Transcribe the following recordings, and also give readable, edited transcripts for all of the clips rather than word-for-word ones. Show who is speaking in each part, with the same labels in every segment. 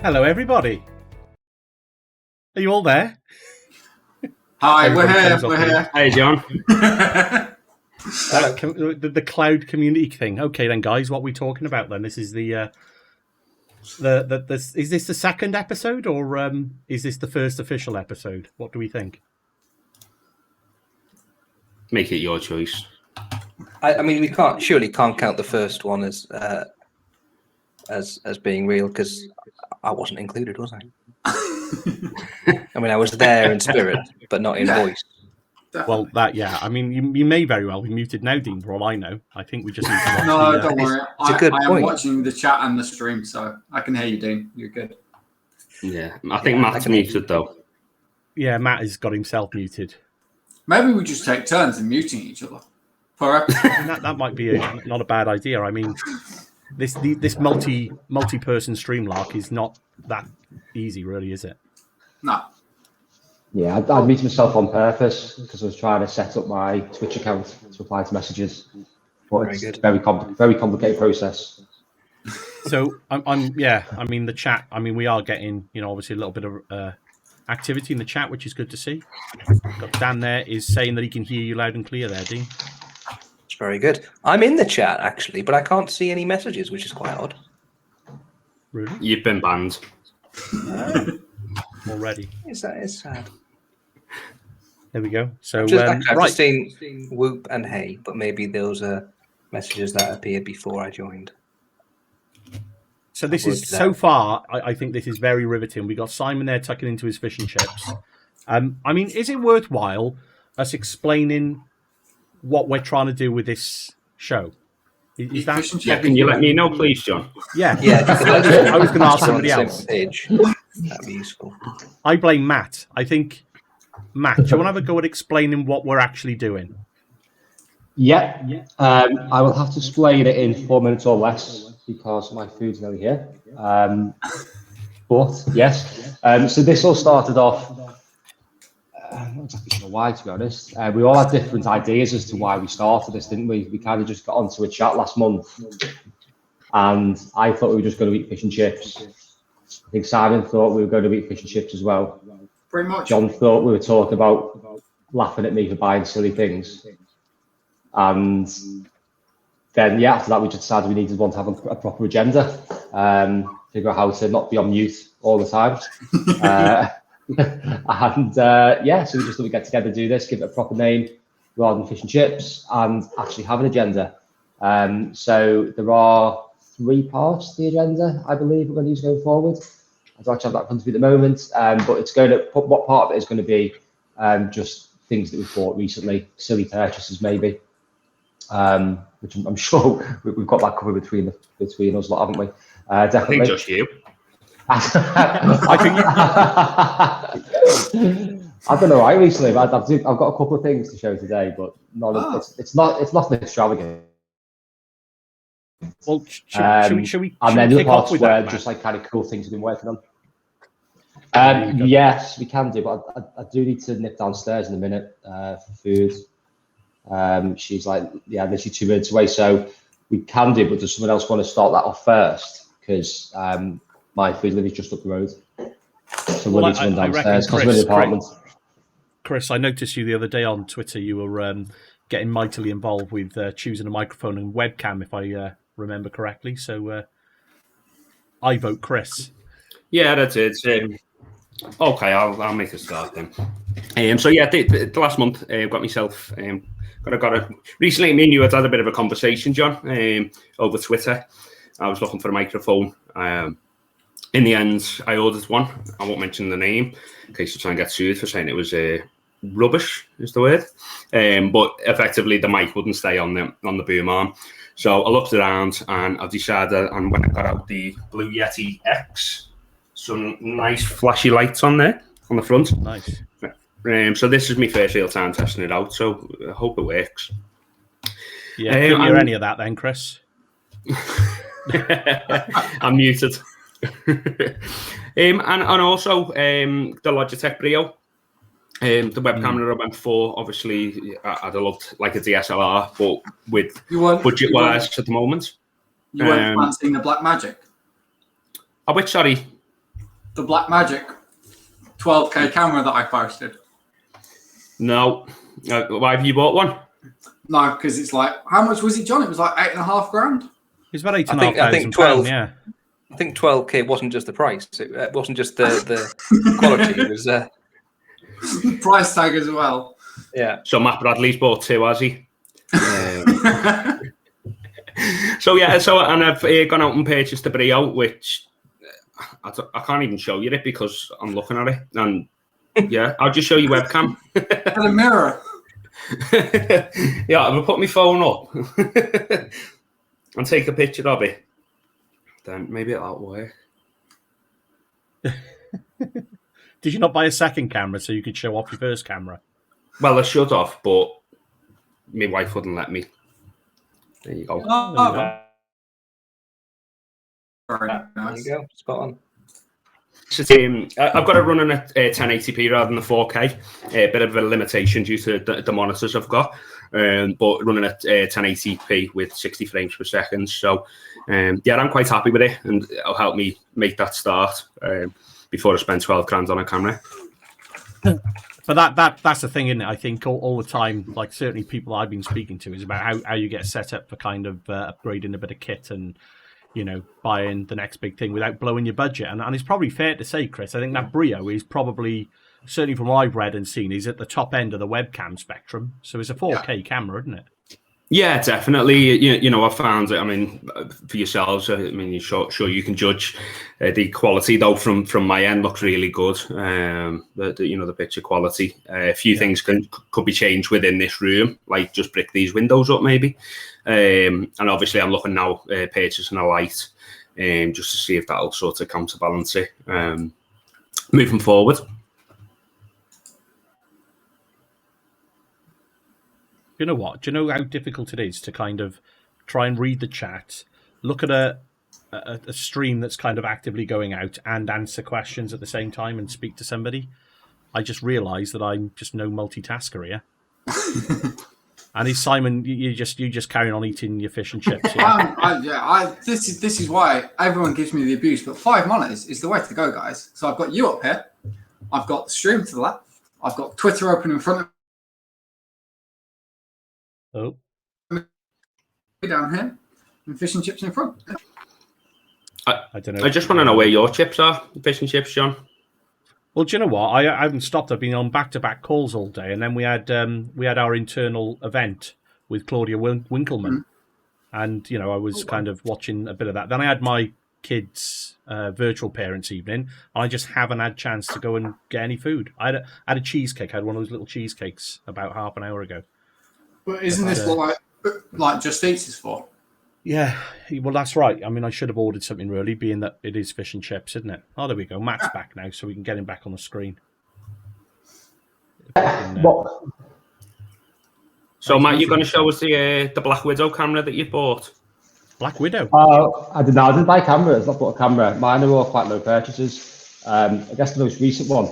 Speaker 1: Hello, everybody. Are you all there?
Speaker 2: Hi,
Speaker 1: Everybody
Speaker 2: we're here.
Speaker 3: Hey, John.
Speaker 1: The cloud community thing. Okay, then, guys, what are we talking about then? This is is this the second episode, or is this the first official episode? What do we think?
Speaker 3: Make it your choice.
Speaker 4: I mean, we can't count the first one as being real because I wasn't included, was I? I mean, I was there in spirit, but not in voice.
Speaker 1: Well, I mean, you may very well be muted now, Dean, for all I know. I think we just need to
Speaker 2: No, don't worry.
Speaker 4: It's a good
Speaker 2: I am
Speaker 4: point.
Speaker 2: watching the chat and the stream, so I can hear you, Dean. You're good.
Speaker 3: Yeah, I think Matt's muted, though.
Speaker 1: Yeah, Matt has got himself muted.
Speaker 2: Maybe we just take turns in muting each other.
Speaker 1: That might be not a bad idea. I mean, this multi-person stream lark is not that easy, really, is it?
Speaker 2: No.
Speaker 5: Yeah, I muted myself on purpose because I was trying to set up my Twitch account to reply to messages. But it's a very complicated process.
Speaker 1: So I mean, the chat. I mean, we are getting obviously a little bit of activity in the chat, which is good to see. Got Dan there is saying that he can hear you loud and clear there, Dean.
Speaker 4: It's very good. I'm in the chat actually, but I can't see any messages, which is quite odd.
Speaker 1: Really?
Speaker 3: You've been banned.
Speaker 1: Already.
Speaker 4: It's sad.
Speaker 1: There we go. So
Speaker 4: I've just seen whoop and hey, but maybe those are messages that appeared before I joined.
Speaker 1: So this is so far. I think this is very riveting. We got Simon there tucking into his fish and chips. I mean, is it worthwhile us explaining what we're trying to do with this show? Is that?
Speaker 3: Yeah, can you let me know, please, John?
Speaker 1: Yeah.
Speaker 4: I
Speaker 1: was going to ask somebody else.
Speaker 4: That'd be useful.
Speaker 1: I blame Matt. I think Matt, do you want to have a go at explaining what we're actually doing?
Speaker 5: Yeah. I will have to explain it in 4 minutes or less because my food's nearly here. But yes, so this all started off. I'm not exactly sure why, to be honest. We all had different ideas as to why we started this, didn't we? We kind of just got onto a chat last month, and I thought we were just going to eat fish and chips. I think Simon thought we were going to eat fish and chips as well.
Speaker 2: Pretty much.
Speaker 5: John thought we were talking about laughing at me for buying silly things. And then, after that, we just decided we needed to have a proper agenda, figure out how to not be on mute all the time. So we just thought we'd get together, do this, give it a proper name rather than fish and chips, and actually have an agenda. So there are 3 parts to the agenda, I believe, we're going to use going forward. I don't actually have that in front of me at the moment, but it's going to, what part of it is going to be just things that we've bought recently, silly purchases maybe, which I'm sure we've got that covered between us lot, haven't we? Definitely.
Speaker 3: I think just you.
Speaker 5: I've been all right recently. I've got a couple of things to show today, but it's nothing extravagant.
Speaker 1: Well, should we
Speaker 5: and then the
Speaker 1: kick off
Speaker 5: parts
Speaker 1: with
Speaker 5: where
Speaker 1: that,
Speaker 5: just like kind of cool things we've been working on. Yes, we can do, but I do need to nip downstairs in a minute for food. She's like, literally 2 minutes away, so we can do, but does someone else want to start that off first? Because my food lives just up the road. So we'll need to run downstairs because we're in the apartment.
Speaker 1: Chris, I noticed you the other day on Twitter. You were getting mightily involved with choosing a microphone and webcam, if I remember correctly. So I vote Chris.
Speaker 3: Yeah, that's it. Okay, I'll make a start then. The last month, got myself recently. Me and you had a bit of a conversation, John, over Twitter. I was looking for a microphone. In the end, I ordered one. I won't mention the name in case you try and get sued for saying it was rubbish, is the word. But effectively, the mic wouldn't stay on the boom arm. So I looked around and I decided, and when I got out the Blue Yeti X, some nice flashy lights on there on the front.
Speaker 1: Nice.
Speaker 3: So this is my first real time testing it out. So I hope it works.
Speaker 1: Yeah, couldn't hear any of that then, Chris.
Speaker 3: I'm muted. And also the Logitech Brio. The web camera I went for, obviously, I'd have loved like a DSLR, but with budget-wise at the moment.
Speaker 2: You weren't fancying the Blackmagic?
Speaker 3: Which, sorry?
Speaker 2: the Blackmagic 12K camera that I posted?
Speaker 3: No. Why have you bought one?
Speaker 2: No, because it's like, how much was it, John? It was like $8.5 grand.
Speaker 1: It's about eight
Speaker 4: I
Speaker 1: and a half
Speaker 4: think- I think
Speaker 1: thousand
Speaker 4: 12.
Speaker 1: pound, yeah.
Speaker 4: I think 12K wasn't just the price. It wasn't just the quality. It was
Speaker 2: Price tag as well.
Speaker 4: yeah.
Speaker 3: So Matt Bradley's bought two, has he? So and I've gone out and purchased the Brio, which I can't even show you it because I'm looking at it. And yeah, I'll just show you webcam.
Speaker 2: And a mirror.
Speaker 3: Yeah, I'll put my phone up and take a picture of it. Then maybe it'll work.
Speaker 1: Did you not buy a second camera so you could show off your first camera?
Speaker 3: Well, I should have, but my wife wouldn't let me. There you go.
Speaker 2: Oh, very
Speaker 4: There
Speaker 2: nice.
Speaker 4: you go. Spot on.
Speaker 3: So, I've got it running at 1080p rather than the 4K. A bit of a limitation due to the monitors I've got, but running at 1080p with 60 frames per second. So, yeah, I'm quite happy with it, and it'll help me make that start before I spend 12 grand on a camera.
Speaker 1: But that's the thing, isn't it? I think all the time, like certainly people I've been speaking to, is about how you get set up for kind of upgrading a bit of kit and, you know, buying the next big thing without blowing your budget. And it's probably fair to say, Chris, I think that Brio is probably, certainly from what I've read and seen, is at the top end of the webcam spectrum. So it's a 4K camera, isn't it?
Speaker 3: Yeah, definitely. You know, I found it. I mean, for yourselves, I mean, you're sure you can judge the quality though. From my end, looks really good. The picture quality. A few things could be changed within this room, like just brick these windows up maybe. And obviously, I'm looking now purchasing a light, just to see if that'll sort of counterbalance it moving forward.
Speaker 1: You know what? Do you know how difficult it is to kind of try and read the chat, look at a stream that's kind of actively going out and answer questions at the same time and speak to somebody? I just realised that I'm just no multitasker here. And is Simon, you just carrying on eating your fish and chips? Yeah?
Speaker 2: This is why everyone gives me the abuse, but 5 monitors is the way to go, guys. So I've got you up here, I've got the stream to the left, I've got Twitter open in front of
Speaker 1: Oh,
Speaker 2: me down here, and fish and chips in front.
Speaker 1: I don't know.
Speaker 3: I just want to know where your chips are, fish and chips, John.
Speaker 1: Well, do you know what? I haven't stopped. I've been on back-to-back calls all day, and then we had our internal event with Claudia Winkleman, and you know I was kind of watching a bit of that. Then I had my kids' virtual parents' evening, and I just haven't had a chance to go and get any food. I had a cheesecake. I had one of those little cheesecakes about half an hour ago.
Speaker 2: But isn't this what like Just Eats is for?
Speaker 1: Yeah, well, that's right. I mean, I should have ordered something really, being that it is fish and chips, isn't it? Oh, there we go. Matt's back now, so we can get him back on the screen.
Speaker 3: So, Matt, you're going to show us the Black Widow camera that you bought?
Speaker 1: Black Widow?
Speaker 5: I didn't buy cameras. I bought a camera. Mine are all quite low purchases. I guess the most recent one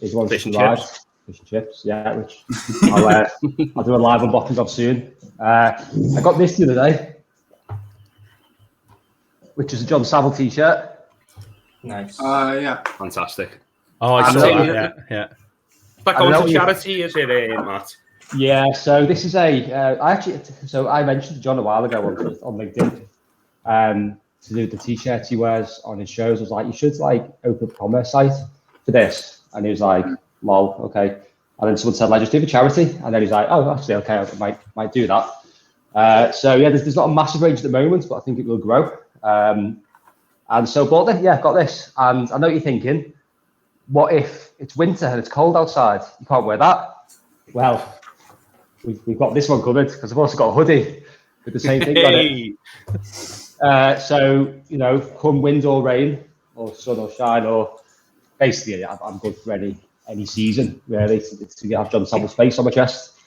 Speaker 5: is one
Speaker 3: Fish and
Speaker 5: live.
Speaker 3: chips.
Speaker 5: Fish and chips, yeah, which I'll do a live unboxing of soon. I got this the other day, which is a John Savile t-shirt.
Speaker 4: Nice.
Speaker 2: Yeah.
Speaker 3: Fantastic.
Speaker 1: Oh, I saw
Speaker 3: I'm
Speaker 1: that. Yeah.
Speaker 3: That going to charity, is it, Matt?
Speaker 5: Yeah, so this is I mentioned to John a while ago on LinkedIn to do the t-shirts he wears on his shows. I was like, you should like open a commerce site for this, and he was like, lol, okay. And then someone said, like, just do the charity, and then he's like, oh, actually, okay, I might do that. So yeah, there's not a massive range at the moment, but I think it will grow. And so bought it, got this, and I know what you're thinking. What if it's winter and it's cold outside? You can't wear that. Well, we've got this one covered because I've also got a hoodie with the same thing on it. So, you know, come wind or rain or sun or shine, or basically I'm good for any season, really, to have John Savile's face on my chest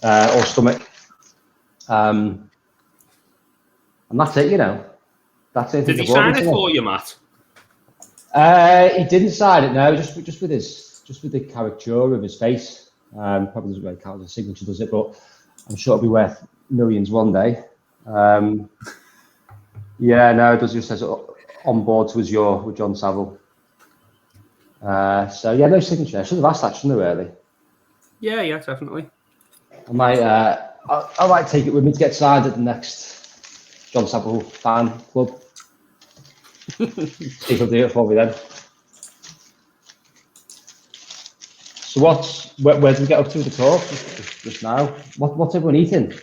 Speaker 5: or stomach. And that's it, you know. That's it.
Speaker 3: Did he sign it for you, Matt?
Speaker 5: He didn't sign it, no, just with the caricature of his face. Probably doesn't really count as a signature, does it? But I'm sure it'll be worth millions one day. Yeah, no, it does. Just says on board with John Savile. So yeah, no signature. I should have asked that, shouldn't I? Really.
Speaker 3: Yeah, definitely.
Speaker 5: I might. I might take it with me to get signed at the next John Savile fan club. People do it for me then. So where do we get up to with the talk just now? What's everyone eating? Has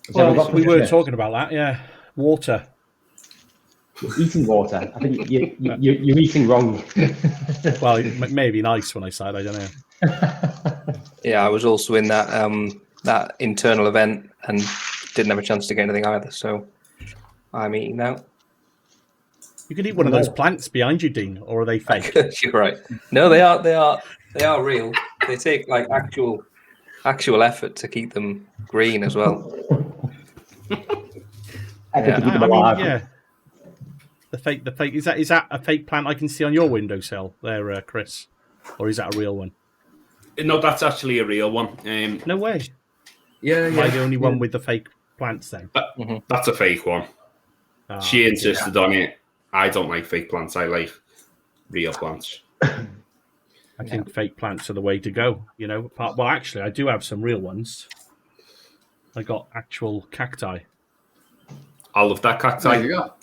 Speaker 5: everyone
Speaker 1: Well,
Speaker 5: got
Speaker 1: we
Speaker 5: fish
Speaker 1: were
Speaker 5: and chips?
Speaker 1: talking about that. Yeah, water.
Speaker 5: You're eating water. I think you're eating wrong.
Speaker 1: Well, it may be nice when I say it. I don't know.
Speaker 4: Yeah, I was also in that internal event and didn't have a chance to get anything either. So I'm eating now.
Speaker 1: You could eat one of those plants behind you, Dean, or are they fake?
Speaker 4: You're right. No, they are real. They take like actual effort to keep them green as well.
Speaker 5: I think to keep them
Speaker 1: I mean,
Speaker 5: alive.
Speaker 1: yeah. The fake is that a fake plant I can see on your windowsill there, Chris, or is that a real one?
Speaker 3: No, that's actually a real one.
Speaker 1: No way.
Speaker 3: Yeah,
Speaker 1: Am I the only one with the fake plants then?
Speaker 3: That's a fake one.
Speaker 1: Ah,
Speaker 3: She insisted on it. I don't like fake plants. I like real plants.
Speaker 1: I think fake plants are the way to go. You know, well, actually, I do have some real ones. I got actual cacti,
Speaker 3: I love that
Speaker 2: There
Speaker 3: cacti.
Speaker 2: you go.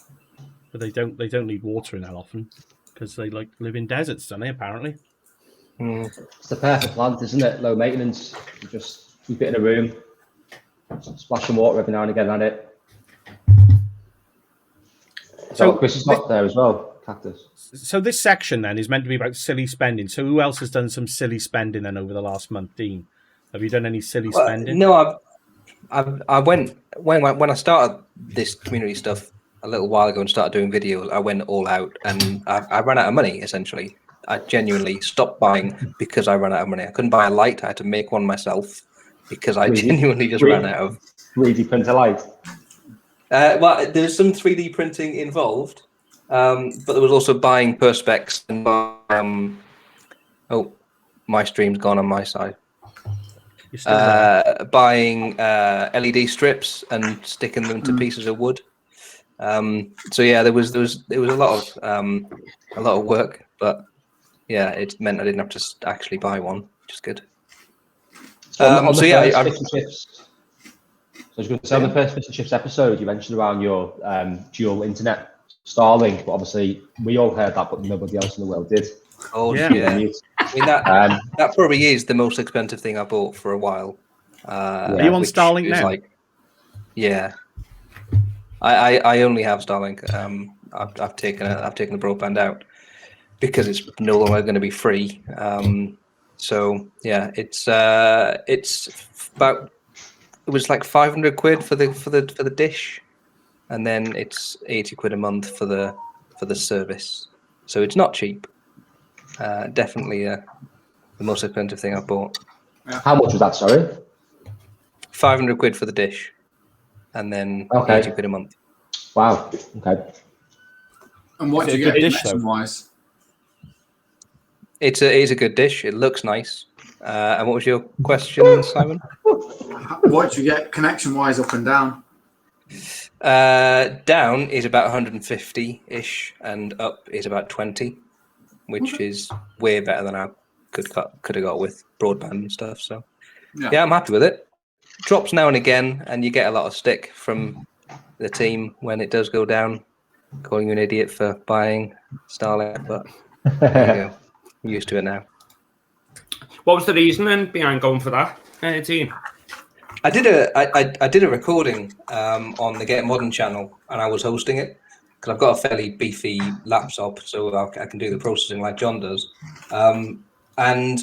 Speaker 1: but they don't need watering that often because they like live in deserts, don't they? Apparently.
Speaker 5: It's the perfect plant, isn't it? Low maintenance. You just keep it in a room, splash some water every now and again at it. So Chris has got there as well, cactus.
Speaker 1: So this section then is meant to be about silly spending. So who else has done some silly spending then over the last month, Dean? Have you done any silly spending?
Speaker 4: No, I went when I started this community stuff a little while ago and started doing videos. I went all out and I ran out of money. Essentially, I genuinely stopped buying because I ran out of money. I couldn't buy a light. I had to make one myself because I genuinely just ran out of
Speaker 5: 3D printer light.
Speaker 4: Well, there's some 3D printing involved, but there was also buying perspex and oh, my stream's gone on my side.
Speaker 1: You're still there.
Speaker 4: Buying LED strips and sticking them to pieces of wood. So yeah, there was a lot of work, but yeah, it meant I didn't have to actually buy one, which is good.
Speaker 5: So on the
Speaker 4: so yeah,
Speaker 5: first Fish and Chips. So I was going to say on the first Fish and Chips episode, you mentioned around your dual internet Starlink, but obviously we all heard that, but nobody else in the world did.
Speaker 4: oh
Speaker 1: Yeah.
Speaker 4: yeah. I mean that probably is the most expensive thing I bought for a while.
Speaker 1: Are you on
Speaker 4: which
Speaker 1: Starlink
Speaker 4: is
Speaker 1: now?
Speaker 4: Yeah, I only have Starlink. I've taken the broadband out because it's no longer going to be free. So yeah, it's about, it was like 500 quid for the dish, and then it's 80 quid a month for the service. So it's not cheap. Definitely the most expensive thing I've bought.
Speaker 5: How much was that, sorry?
Speaker 4: 500 quid for the dish, and then
Speaker 5: Okay.
Speaker 4: 80 quid a month.
Speaker 5: Wow. Okay.
Speaker 2: And what
Speaker 1: Is
Speaker 2: do
Speaker 1: it
Speaker 2: you
Speaker 1: a
Speaker 2: get
Speaker 1: good dish, though?
Speaker 2: connection wise?
Speaker 4: It is a good dish. It looks nice. And what was your question, Simon?
Speaker 2: What do you get connection wise up and down?
Speaker 4: Down is about 150-ish, and up is about 20, which is way better than I could have got with broadband and stuff. So yeah, I'm happy with it. Drops now and again, and you get a lot of stick from the team when it does go down, calling you an idiot for buying Starlink. But there you go, I'm used to it now.
Speaker 3: What was the reasoning behind going for that, team?
Speaker 4: I did a recording on the Get Modern channel, and I was hosting it because I've got a fairly beefy laptop, so I can do the processing like John does. And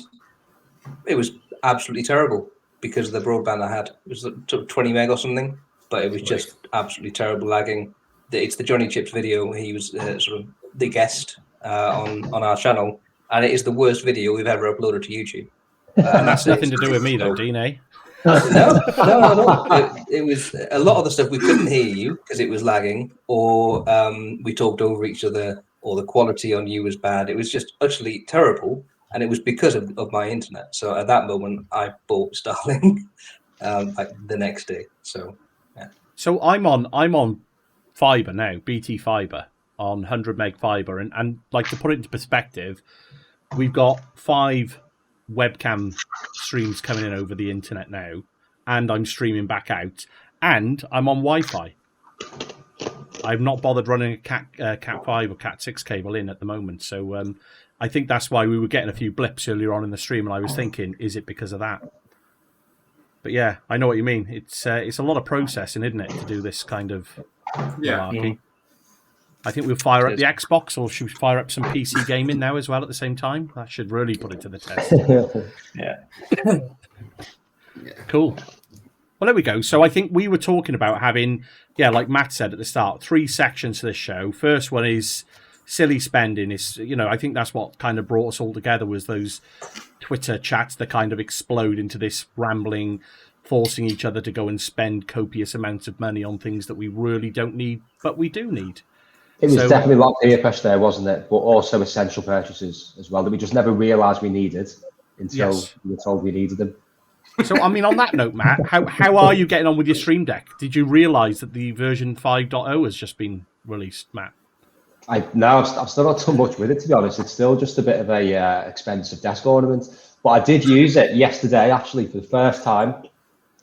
Speaker 4: it was absolutely terrible because of the broadband I had. It was 20 meg or something, but it was just absolutely terrible lagging. It's the Johnny Chips video. He was sort of the guest on our channel, and it is the worst video we've ever uploaded to YouTube.
Speaker 1: And that's nothing to do with me, though, Dean, eh?
Speaker 4: No. It was a lot of the stuff we couldn't hear you because it was lagging, or we talked over each other, or the quality on you was bad. It was just utterly terrible, and it was because of my internet. So at that moment, I bought Starlink like the next day. So yeah.
Speaker 1: So I'm on fibre now, BT Fibre, on 100 meg fiber, and like, to put it into perspective, we've got 5 webcam streams coming in over the internet now, and I'm streaming back out, and I'm on Wi-Fi. I've not bothered running a Cat 5 or Cat 6 cable in at the moment, so I think that's why we were getting a few blips earlier on in the stream, and I was thinking, is it because of that? But yeah, I know what you mean. It's a lot of processing, isn't it, to do this kind of malarkey. I think we'll fire up the Xbox, or should we fire up some PC gaming now as well at the same time? That should really put it to the test. Cool. Well, there we go. So I think we were talking about having, like Matt said at the start, 3 sections to this show. First one is silly spending. Is, I think that's what kind of brought us all together, was those Twitter chats that kind of explode into this rambling, forcing each other to go and spend copious amounts of money on things that we really don't need, but we do need.
Speaker 5: It was definitely a lot of peer pressure there, wasn't it? But also essential purchases as well that we just never realised we needed until we were told we needed them.
Speaker 1: So, I mean, on that note, Matt, how are you getting on with your Stream Deck? Did you realise that the version 5.0 has just been released, Matt?
Speaker 5: I've still not done much with it, to be honest. It's still just a bit of a expensive desk ornament. But I did use it yesterday, actually, for the first time,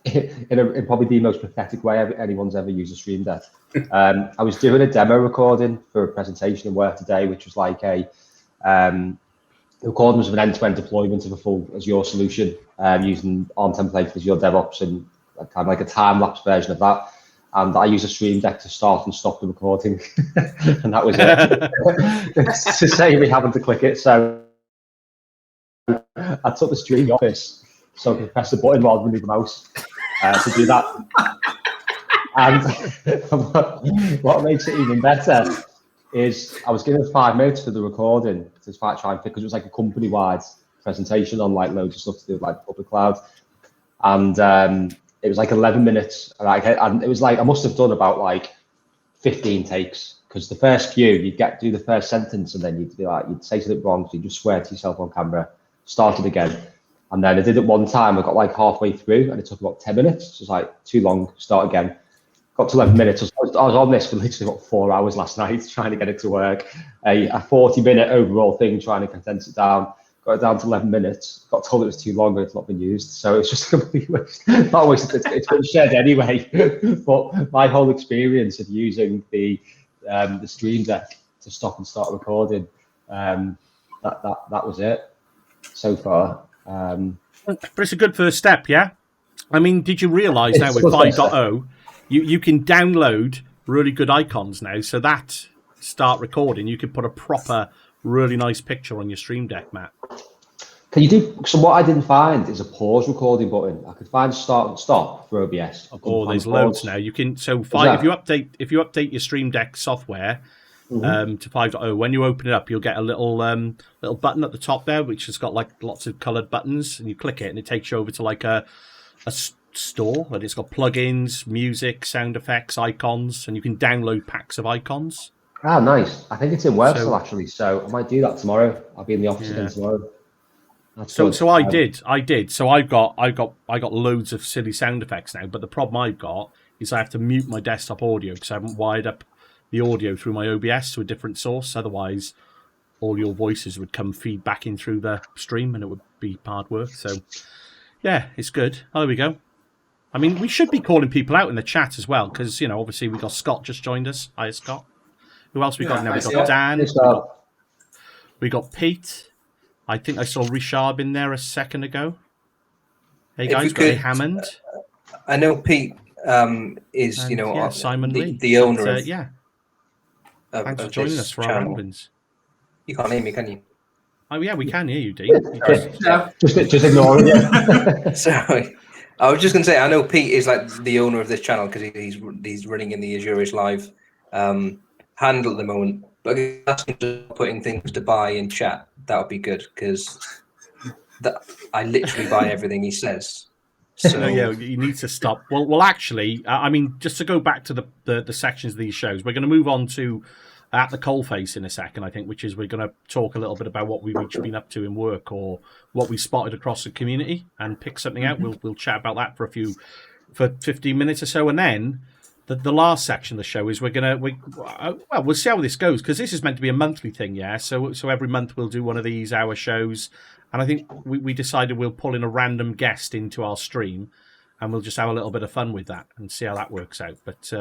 Speaker 5: in probably the most pathetic way anyone's ever used a Stream Deck. I was doing a demo recording for a presentation in work today, which was like the recording was of an end-to-end deployment of a full Azure solution using ARM templates, Azure DevOps, and kind of like a time-lapse version of that. And I used a Stream Deck to start and stop the recording, and that was it. To say we happened to click it, so I took the Stream to the office so I could press the button rather than move the mouse to do that. And what makes it even better is I was given 5 minutes for the recording to try and because it was like a company-wide presentation on like loads of stuff to do with like public cloud, and it was like 11 minutes. And it was like I must have done about like 15 takes, because the first few you'd do the first sentence and then you'd say something wrong, so you just swear to yourself on camera, start it again. And then I did it one time, I got like halfway through and it took about 10 minutes. So it was like too long, start again. Got to 11 minutes. I was on this for literally about 4 hours last night trying to get it to work. A 40-minute overall thing, trying to condense it down. Got it down to 11 minutes. Got told it was too long and it's not been used. So it's just a complete waste. Not waste. It's been shared anyway. But my whole experience of using the Stream Deck to stop and start recording, that was it so far.
Speaker 1: But it's a good first step, yeah? I mean, did you realise now with 5.0, you can download really good icons now, so that start recording, you can put a proper, really nice picture on your Stream Deck, Matt.
Speaker 5: Can you do, so what I didn't find is a pause recording button. I could find start and stop for OBS.
Speaker 1: Oh, there's loads now. You can, so if you update your Stream Deck software, to 5.0, when you open it up, you'll get a little button at the top there, which has got like lots of coloured buttons, and you click it, and it takes you over to like a store, and it's got plugins, music, sound effects, icons, and you can download packs of icons.
Speaker 5: Ah, nice. I think it's in work still, actually, so I might do that tomorrow. I'll be in the office again tomorrow.
Speaker 1: So I did. So I got loads of silly sound effects now, but the problem I've got is I have to mute my desktop audio because I haven't wired up the audio through my OBS to a different source. Otherwise, all your voices would come feed back in through the stream, and it would be hard work. So, yeah, it's good. Oh, there we go. I mean, we should be calling people out in the chat as well, because, obviously we got Scott just joined us. Hi, Scott. Who else we got now? We got Dan. We got Pete. I think I saw Richard in there a second ago. Hey, guys. Got Hammond.
Speaker 4: I know Pete is,
Speaker 1: Simon Lee.
Speaker 4: The owner of...
Speaker 1: Thanks for joining us for our Ramblings.
Speaker 4: You can't hear me, can you?
Speaker 1: Oh, yeah, we can hear you, Dean.
Speaker 5: Just ignore it.
Speaker 4: Sorry. I was just going to say, I know Pete is like the owner of this channel because he's running in the Azure Live handle at the moment. But asking to putting things to buy in chat, that would be good, because I literally buy everything he says. So
Speaker 1: yeah, you need to stop. Well, actually, I mean, just to go back to the sections of these shows, we're going to move on to At the Coalface in a second, I think, which is we're going to talk a little bit about what we've each been up to in work or what we spotted across the community and pick something out. We'll chat about that for 15 minutes or so, and then the last section of the show is we'll see how this goes, because this is meant to be a monthly thing, yeah. So every month we'll do one of these hour shows, and I think we decided we'll pull in a random guest into our stream, and we'll just have a little bit of fun with that and see how that works out. But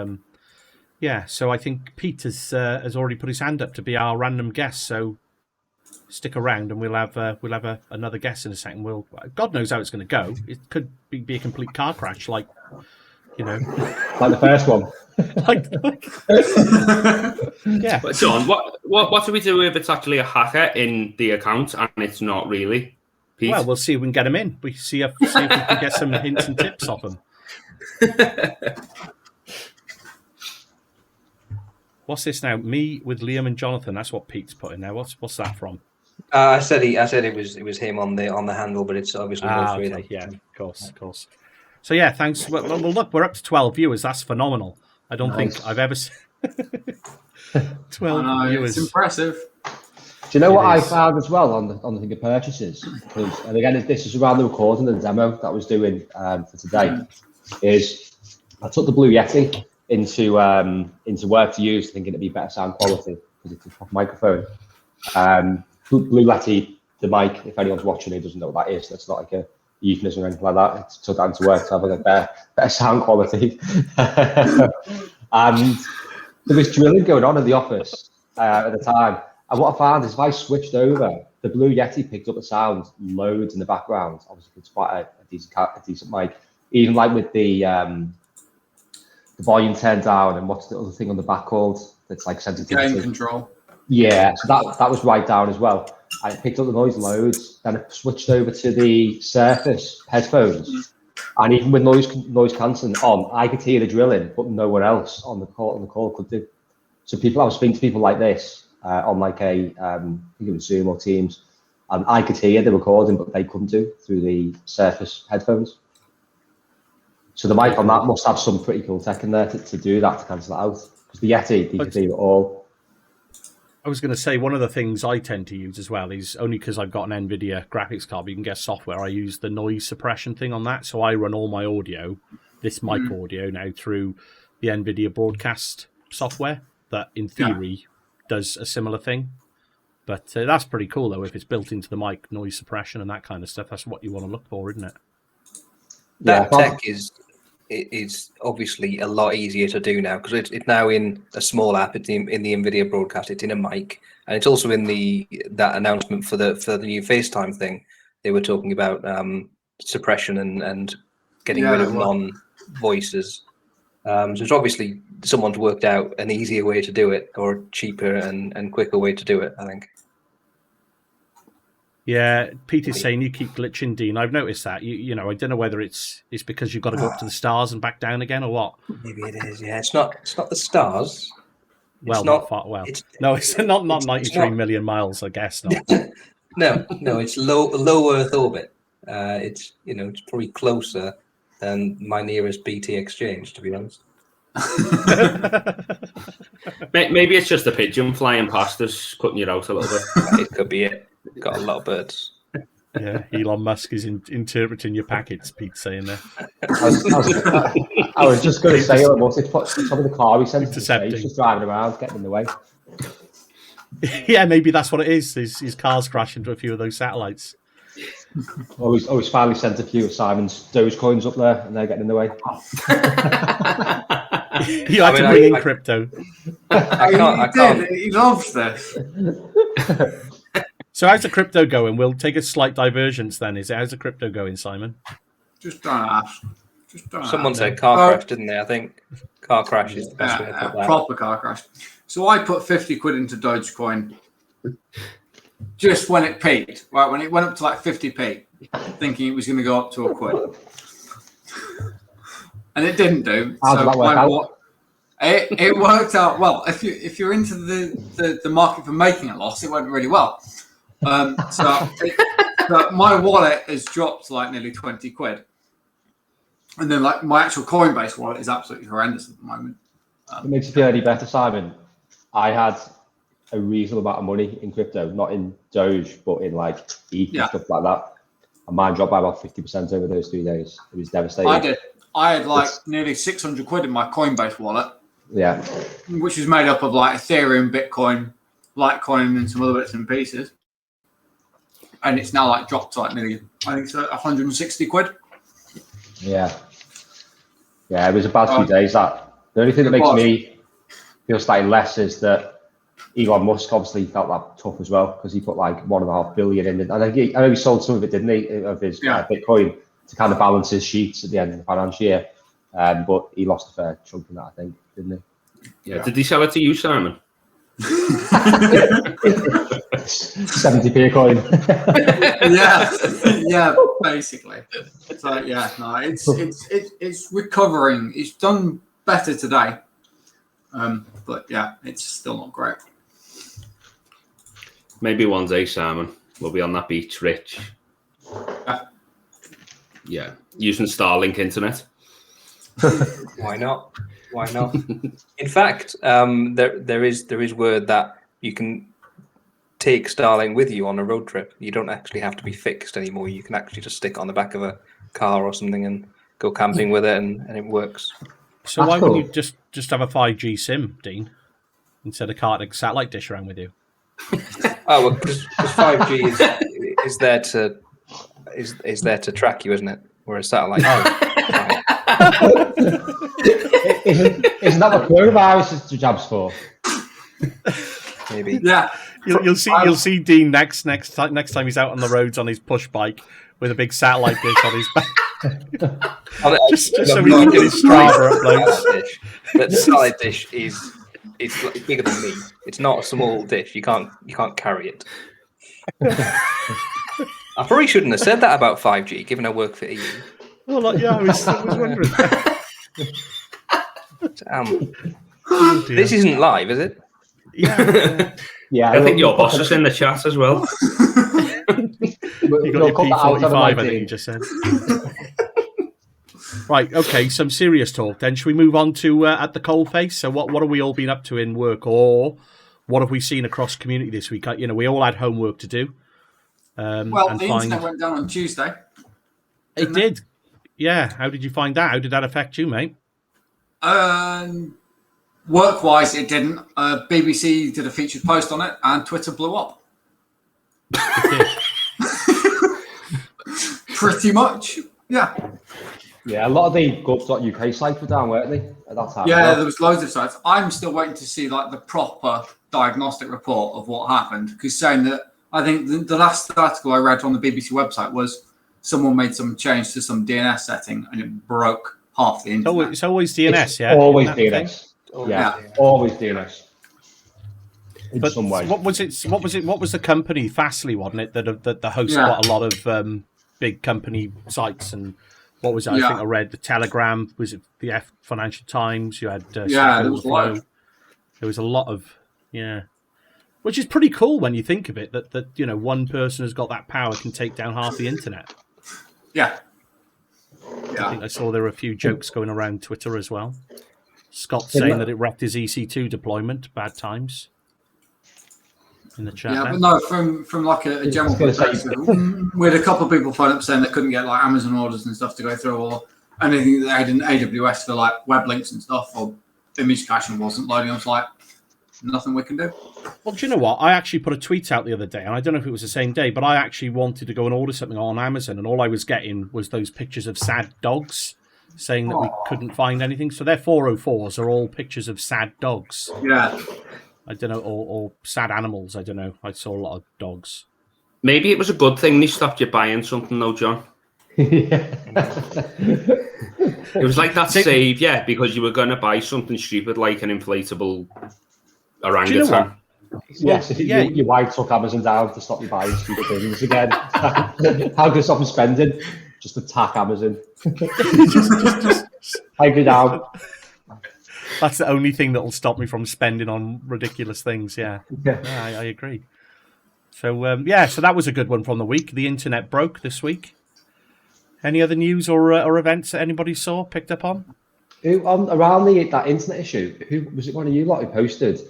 Speaker 1: yeah, so I think Pete has already put his hand up to be our random guest. So stick around, and we'll have another guest in a second. God knows how it's going to go. It could be a complete car crash, like, you know,
Speaker 5: Like the first one.
Speaker 1: Yeah.
Speaker 3: But John, what do we do if it's actually a hacker in the account and it's not really? Pete?
Speaker 1: Well, we'll see if we can get him in. We see if we can get some hints and tips off him. What's this now? Me with Liam and Jonathan. That's what Pete's put in there. What's that from?
Speaker 4: I said it was him on the handle, but it's obviously no three.
Speaker 1: Okay. Yeah, of course. So yeah, thanks. Well, look, we're up to 12 viewers. That's phenomenal. I don't think I've ever seen 12 viewers.
Speaker 2: It's impressive.
Speaker 5: Do you know what I
Speaker 1: is.
Speaker 5: found as well on the thing of purchases? Because, and again, this is around the recording of the demo that I was doing for today. Is I took the Blue Yeti into work to use, thinking it'd be better sound quality because it's a proper microphone. Blue Yeti, the mic. If anyone's watching who doesn't know what that is, that's not like a euphemism or anything like that. It's took that into work to have a better sound quality. And there was drilling going on in the office at the time. And what I found is if I switched over, the Blue Yeti picked up the sound loads in the background. Obviously, it's quite a decent mic. Even like with the volume turned down, and what's the other thing on the back called? That's like sensitivity.
Speaker 2: Gain control.
Speaker 5: Yeah, so that was right down as well. And it picked up the noise loads. Then it switched over to the Surface headphones. And even with noise cancelling on, I could hear the drilling, but no one else on the call could do. So I was speaking to people like this on like I think it was Zoom or Teams, and I could hear the recording, but they couldn't do through the Surface headphones. So the mic on that must have some pretty cool tech in there to do that, to cancel it out. Because the Yeti, you can hear it all.
Speaker 1: I was going to say, one of the things I tend to use as well is, only because I've got an NVIDIA graphics card, but you can get software, I use the noise suppression thing on that. So I run all my audio, this mic audio now, through the NVIDIA broadcast software that in theory does a similar thing. But that's pretty cool, though, if it's built into the mic, noise suppression and that kind of stuff. That's what you want to look for, isn't it?
Speaker 4: That tech is obviously a lot easier to do now, because it's now in a small app. It's in the NVIDIA broadcast. It's in a mic, and it's also in that announcement for the new FaceTime thing. They were talking about suppression and getting rid of non-voices. So it's obviously someone's worked out an easier way to do it, or a cheaper and quicker way to do it, I think.
Speaker 1: Yeah, Peter's saying you keep glitching, Dean. I've noticed that. You know, I don't know whether it's because you've got to go up to the stars and back down again, or what.
Speaker 4: Maybe it is. Yeah, it's not the stars.
Speaker 1: Well,
Speaker 4: it's
Speaker 1: not far. Well, it's not 93 million miles. I guess not.
Speaker 4: No, it's low Earth orbit. It's probably closer than my nearest BT exchange, to be honest.
Speaker 3: Maybe it's just a pigeon flying past us, cutting you out a little bit.
Speaker 4: It could be it. Got a lot of birds.
Speaker 1: Yeah, Elon Musk is interpreting your packets, Pete's saying there.
Speaker 5: I was just going to say, it's probably the car he sent to space, just driving around, getting in the way.
Speaker 1: Yeah, maybe that's what it is. His car's crashed into a few of those satellites.
Speaker 5: He's finally sent a few of Simon's Dogecoins up there, and they're getting in the way.
Speaker 1: You had to bring in crypto.
Speaker 4: I can't.
Speaker 2: He loves this.
Speaker 1: So how's the crypto going? We'll take a slight divergence then. How's the crypto going, Simon?
Speaker 2: Just don't ask.
Speaker 4: Someone said car crash, didn't they? I think car crash is the best way to put that.
Speaker 2: Proper car crash. So I put 50 quid into Dogecoin just when it peaked, right? When it went up to like 50p, thinking it was going to go up to £1. And it didn't do.
Speaker 5: How did that work out?
Speaker 2: It worked out well. If you're into the market for making a loss, it went really well. So my wallet has dropped like nearly 20 quid. And then like my actual Coinbase wallet is absolutely horrendous at the moment.
Speaker 5: It makes you feel any better, Simon. I had a reasonable amount of money in crypto, not in Doge, but in like ETH and stuff like that. And mine dropped by about 50% over those 3 days. It was devastating.
Speaker 2: I had like nearly 600 quid in my Coinbase wallet,
Speaker 5: Yeah.
Speaker 2: which is made up of like Ethereum, Bitcoin, Litecoin, and some other bits and pieces. And it's now like dropped to like nearly, I think it's 160 quid.
Speaker 5: Yeah. Yeah, it was a bad few days. That the only thing that makes me feel slightly less is that Elon Musk obviously felt that tough as well because he put like $1.5 billion in it. I know he sold some of it, didn't he, of his Bitcoin to kind of balance his sheets at the end of the financial year. But he lost a fair chunk in that, I think, didn't he?
Speaker 3: Yeah. Did he sell it to you, Simon?
Speaker 5: 70p a coin.
Speaker 2: yeah, basically. So yeah, no, it's recovering. It's done better today, but yeah, it's still not great.
Speaker 3: Maybe one day, Simon, we'll be on that beach, rich. Yeah, using Starlink internet.
Speaker 4: Why not? Why not? In fact, there is word that you can take Starlink with you on a road trip. You don't actually have to be fixed anymore. You can actually just stick it on the back of a car or something and go camping with it, and it works.
Speaker 1: So why wouldn't you just have a 5G SIM, Dean, instead of carting a satellite dish around with you?
Speaker 4: Oh, well, because 5G is there to track you, isn't it? Whereas satellite.
Speaker 5: Isn't that what coronavirus is jabs for?
Speaker 4: Maybe.
Speaker 2: Yeah,
Speaker 1: You'll see Dean next time he's out on the roads on his push bike with a big satellite dish on his back. just so we can get his Strava uploads.
Speaker 4: But the satellite dish is bigger than me. It's not a small dish. You can't carry it. I probably shouldn't have said that about 5G, given I work for EU.
Speaker 1: Well, yeah, I was wondering.
Speaker 4: This isn't live, is it?
Speaker 1: Yeah.
Speaker 5: Yeah,
Speaker 3: I think your boss is in the chat as well.
Speaker 1: You got your P45, I think you just said. Right, okay, some serious talk then. Should we move on to At the Coalface? So what have we all been up to in work, or what have we seen across community this week? You know, we all had homework to do.
Speaker 2: well, the internet went down on Tuesday.
Speaker 1: It did. Yeah, how did you find that? How did that affect you, mate?
Speaker 2: Work-wise, it didn't. BBC did a featured post on it, and Twitter blew up. Pretty much, yeah.
Speaker 5: Yeah, a lot of the gov.uk sites were down, weren't they? At that time.
Speaker 2: Yeah, there was loads of sites. I'm still waiting to see like the proper diagnostic report of what happened, because saying that I think the last article I read on the BBC website was someone made some change to some DNS setting and it broke half the internet.
Speaker 1: It's always DNS, yeah?
Speaker 5: Always DNS. Yeah, always DNS.
Speaker 1: But some way. What was the company, Fastly, wasn't it, that hosts quite a lot of big company sites? And what was it? I think I read the Telegram. Was it the Financial Times? You had
Speaker 2: there was a lot.
Speaker 1: There was a lot of which is pretty cool when you think of it. That you know, one person has got that power, can take down half the internet.
Speaker 2: Yeah.
Speaker 1: I think I saw there were a few jokes going around Twitter as well. Scott saying that it wrecked his EC2 deployment. Bad times. In the chat.
Speaker 2: Yeah, but no, from like a general perspective, we had a couple of people phone up saying they couldn't get like Amazon orders and stuff to go through, or anything that they had in AWS for like web links and stuff, or image caching wasn't loading. I was like, nothing we can do.
Speaker 1: Well, do you know what? I actually put a tweet out the other day, and I don't know if it was the same day, but I actually wanted to go and order something on Amazon, and all I was getting was those pictures of sad dogs, saying that we couldn't find anything. So their 404s are all pictures of sad dogs.
Speaker 2: Yeah.
Speaker 1: I don't know, or sad animals. I don't know. I saw a lot of dogs.
Speaker 3: Maybe it was a good thing they stopped you buying something, though, John. It was like that save, because you were going to buy something stupid like an inflatable orangutan.
Speaker 1: Do you know
Speaker 5: Yes, your wife took Amazon down to stop you buying stupid things again. How can I stop them spending? Just attack Amazon. just hype it out.
Speaker 1: That's the only thing that will stop me from spending on ridiculous things. Yeah, I agree. So, so that was a good one from the week. The internet broke this week. Any other news or events that anybody saw, picked up on?
Speaker 5: Around that internet issue, who was it? One of you lot who posted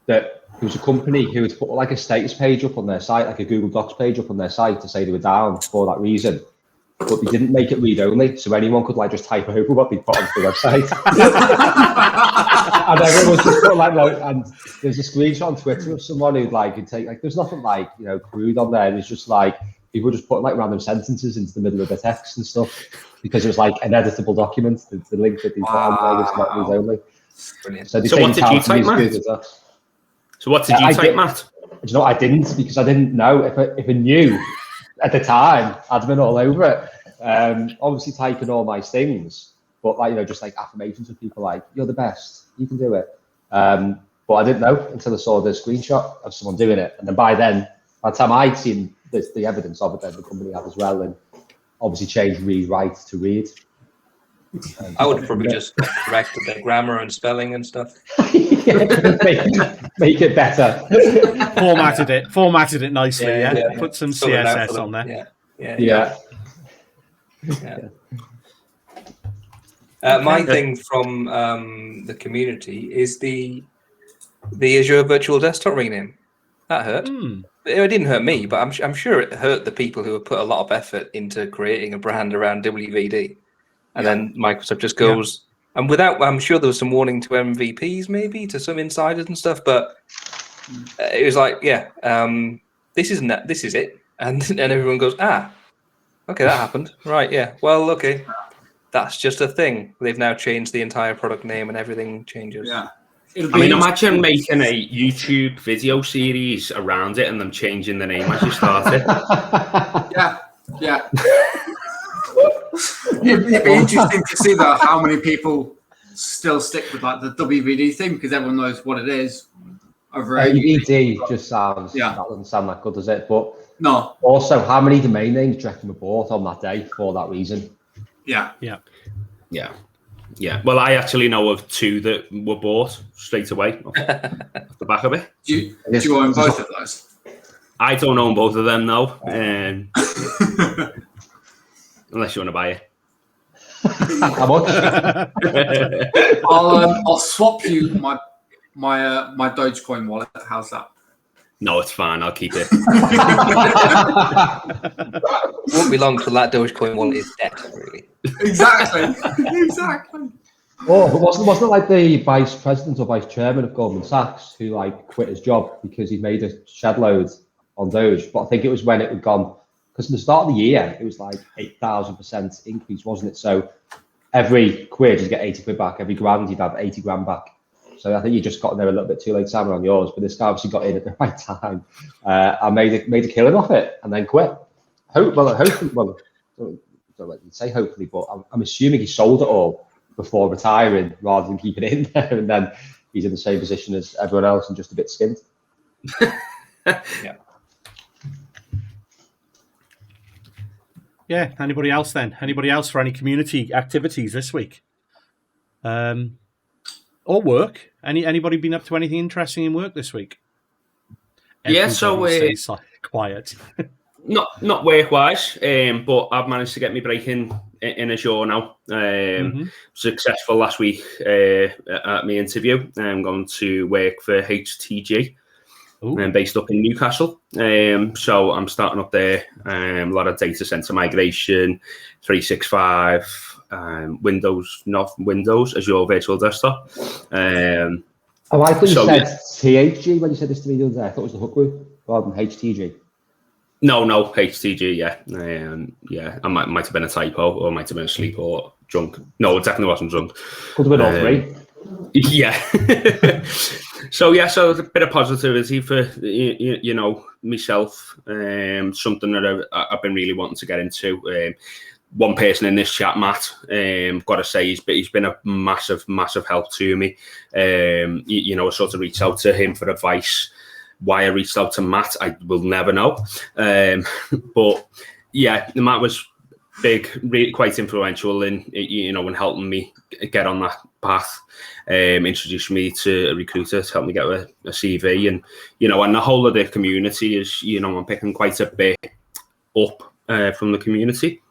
Speaker 5: that there was a company who had put like a status page up on their site, like a Google Docs page up on their site to say they were down for that reason. but they didn't make it read-only, so anyone could like just type over what they put onto the website. And everyone was just put like, and there's a screenshot on Twitter of someone who'd like, you'd take like, there's nothing like, you know, crude on there. It's just like, people just put like random sentences into the middle of the text and stuff, because it was like an editable document. The link that they put on there was not read-only.
Speaker 4: Brilliant.
Speaker 5: So
Speaker 3: what did you type, Matt? So what did you type, Matt?
Speaker 5: You know, I didn't, because I didn't know. If I knew at the time, I'd been all over it. Obviously typing all my things, but like, you know, just like affirmations of people like, you're the best, you can do it. But I didn't know until I saw the screenshot of someone doing it. And then by the time I'd seen the evidence of it, then the company had as well, and obviously changed rewrite to read.
Speaker 4: I would probably just correct the grammar and spelling and stuff.
Speaker 5: make it better.
Speaker 1: Formatted it nicely.
Speaker 4: Yeah.
Speaker 1: Put some
Speaker 4: Fill it out
Speaker 1: CSS
Speaker 4: for them.
Speaker 1: on there.
Speaker 4: Yeah. My thing from the community is the Azure Virtual Desktop rename. That hurt. It didn't hurt me, but I'm sure it hurt the people who have put a lot of effort into creating a brand around WVD. And then Microsoft just goes, and without, I'm sure there was some warning to MVPs, maybe to some insiders and stuff, but it was like, this is it. And everyone goes, okay, that happened. Right, yeah. Well, okay. That's just a thing. They've now changed the entire product name and everything changes.
Speaker 2: Yeah.
Speaker 3: I mean, imagine making a YouTube video series around it and them changing the name as you start it.
Speaker 2: Yeah. It'd be interesting to see though how many people still stick with like the WVD thing, because everyone knows what it is. Over
Speaker 5: WVD just sounds,
Speaker 2: that
Speaker 5: doesn't sound that good, does it? But
Speaker 2: no.
Speaker 5: Also, how many domain names do you reckon were bought on that day for that reason?
Speaker 2: Yeah.
Speaker 3: Well, I actually know of 2 that were bought straight away off the back of it.
Speaker 2: Do you own both of those?
Speaker 3: I don't own both of them, no. Unless you want to buy it.
Speaker 5: How much?
Speaker 2: I'll swap you my Dogecoin wallet. How's that?
Speaker 3: No, it's fine. I'll keep it.
Speaker 4: Won't be long till that Dogecoin wallet is dead, really.
Speaker 2: Exactly.
Speaker 5: Oh, but wasn't it like the vice president or vice chairman of Goldman Sachs who like quit his job because he made a shed load on Doge? But I think it was when it had gone, because in the start of the year it was like 8,000% increase, wasn't it? So every quid you'd get 80 quid back, every grand you'd have 80 grand back. So I think you just got there a little bit too late, Simon, on yours. But this guy obviously got in at the right time and made a killing off it, and then quit. Hopefully, don't let me say hopefully, but I'm assuming he sold it all before retiring rather than keeping it in there, and then he's in the same position as everyone else and just a bit skint.
Speaker 1: Yeah. Anybody else then? Anybody else for any community activities this week? Or work? Anybody been up to anything interesting in work this week?
Speaker 3: Everybody
Speaker 1: stays quiet.
Speaker 3: Not work wise, but I've managed to get me break in Azure now. Successful last week at my interview. I'm going to work for HTG. Based up in Newcastle. So I'm starting up there. A lot of data center migration, 365. Windows, Azure Virtual Desktop.
Speaker 5: I thought you said THG when you said this to me the other day. I thought it was the Hook Group rather than HTG.
Speaker 3: No, HTG, yeah. I might have been a typo, or might have been asleep or drunk. No, it definitely wasn't drunk.
Speaker 5: Could have been all three.
Speaker 3: Yeah. So a bit of positivity for myself. Something that I've been really wanting to get into. One person in this chat, Matt, got to say he's been a massive help to me. I sort of reached out to him for advice. Why I reached out to Matt, I will never know. But yeah, Matt was big, really quite influential in in helping me get on that path. Introduced me to a recruiter to help me get a CV, and and the whole of the community is I'm picking quite a bit up from the community.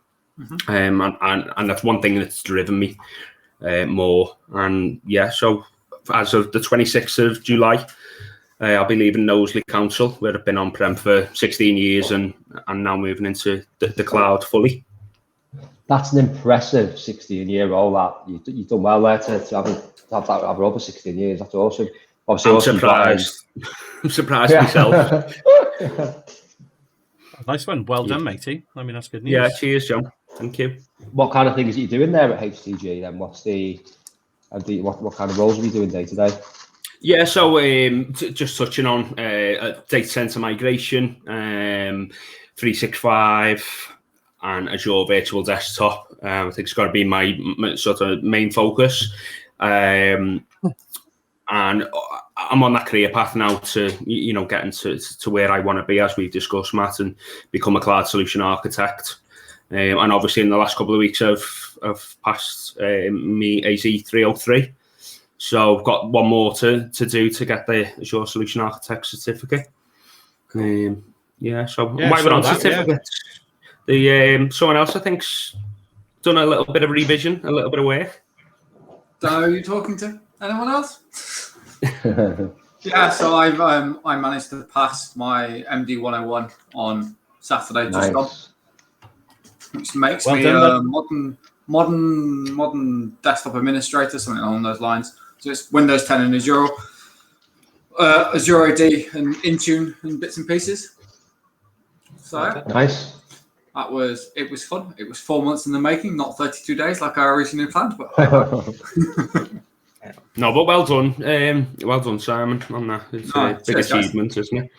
Speaker 3: And that's one thing that's driven me more. And yeah, so as of the 26th of July, I'll be leaving Knowsley Council, where I've been on-prem for 16 years and now moving into the cloud fully.
Speaker 5: That's an impressive 16-year-old. That you've done well there to have that over 16 years. That's awesome. Obviously,
Speaker 3: I'm
Speaker 5: also you've got,
Speaker 3: surprised. I'm surprised myself.
Speaker 1: Nice one. Well done, matey. I mean, that's good news.
Speaker 3: Yeah, cheers, John. Thank you.
Speaker 5: What kind of things are you doing there at HTG then? What kind of roles are you doing day to day?
Speaker 3: Yeah, so just touching on data center migration, 365 and Azure Virtual Desktop. I think it's got to be my sort of main focus. And I'm on that career path now to, getting to where I want to be, as we've discussed, Matt, and become a cloud solution architect. And obviously in the last couple of weeks I've passed me AZ 303. So I've got one more to do to get the Azure Solution Architect certificate. So why we're on certificate. The someone else I think's done a little bit of revision, a little bit of work.
Speaker 2: Are you talking to anyone else? Yeah, so I've I managed to pass my MD 101 on Saturday just gone, which makes me a modern desktop administrator, something along those lines. So it's Windows 10 and Azure, Azure AD and Intune and bits and pieces. So
Speaker 5: Nice.
Speaker 2: it was fun. It was 4 months in the making, not 32 days like I originally planned. But
Speaker 3: no, but well done, Simon, on that. It's a big achievement, isn't it?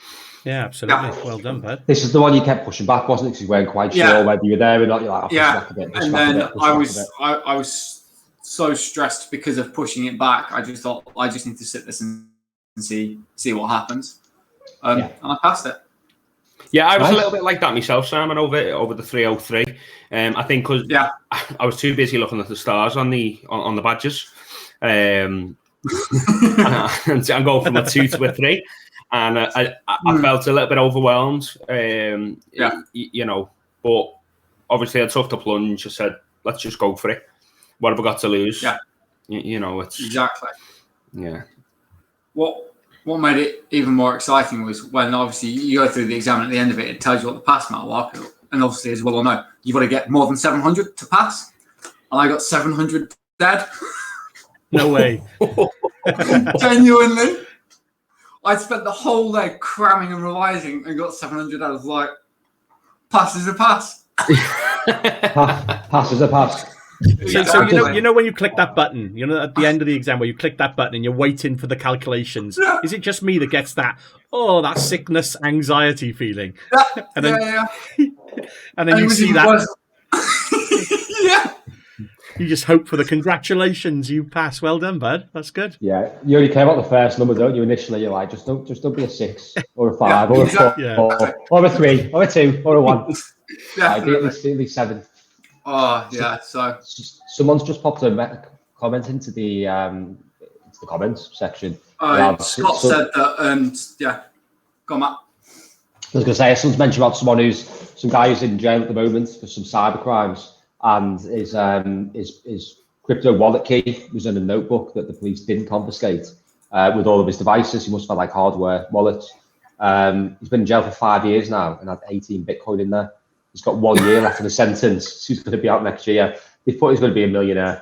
Speaker 1: Yeah, absolutely. Yeah. Well done, bud.
Speaker 5: This is the one you kept pushing back, wasn't it? Because you weren't quite sure whether you were there or not. You're like,
Speaker 2: and then I was so stressed because of pushing it back. I just thought I just need to sit this and see what happens, and I passed it.
Speaker 3: Yeah, I was a little bit like that myself, Simon, over the 303. I think because I was too busy looking at the stars on the badges, and going from a 2 to a 3. And I felt a little bit overwhelmed, but obviously I took the plunge. I said, let's just go for it. What have I got to lose? Yeah. It's...
Speaker 2: Exactly.
Speaker 3: Yeah.
Speaker 2: What made it even more exciting was when obviously you go through the exam and at the end of it, it tells you what the pass mark was. And obviously, as well or no, you've got to get more than 700 to pass. And I got 700 dead.
Speaker 1: No way.
Speaker 2: Genuinely. I spent the whole day cramming and revising and got 700. I was like, pass is a pass.
Speaker 5: Pass is a pass.
Speaker 1: So you know when you click that button, at the end of the exam where you click that button and you're waiting for the calculations. Yeah. Is it just me that gets that sickness, anxiety feeling?
Speaker 2: Yeah.
Speaker 1: And then, and then you see that.
Speaker 2: Yeah.
Speaker 1: You just hope for the congratulations, you pass. Well done, bud. That's good.
Speaker 5: Yeah, you only care about the first number, don't you? Initially, you're like, just don't be a 6 or a 5 or a 4 or a 3 or a 2 or a 1. Ideally, at least 7.
Speaker 2: Oh yeah. So
Speaker 5: someone's just popped a comment into the comments section.
Speaker 2: Scott said that. Go on, Matt.
Speaker 5: I was going to say, someone's mentioned about some guy who's in jail at the moment for some cyber crimes. And his crypto wallet key was in a notebook that the police didn't confiscate with all of his devices. He must have had like hardware wallets. He's been in jail for 5 years now and had 18 Bitcoin in there. He's got 1 year left of the sentence. He's going to be out next year. They thought he's going to be a millionaire.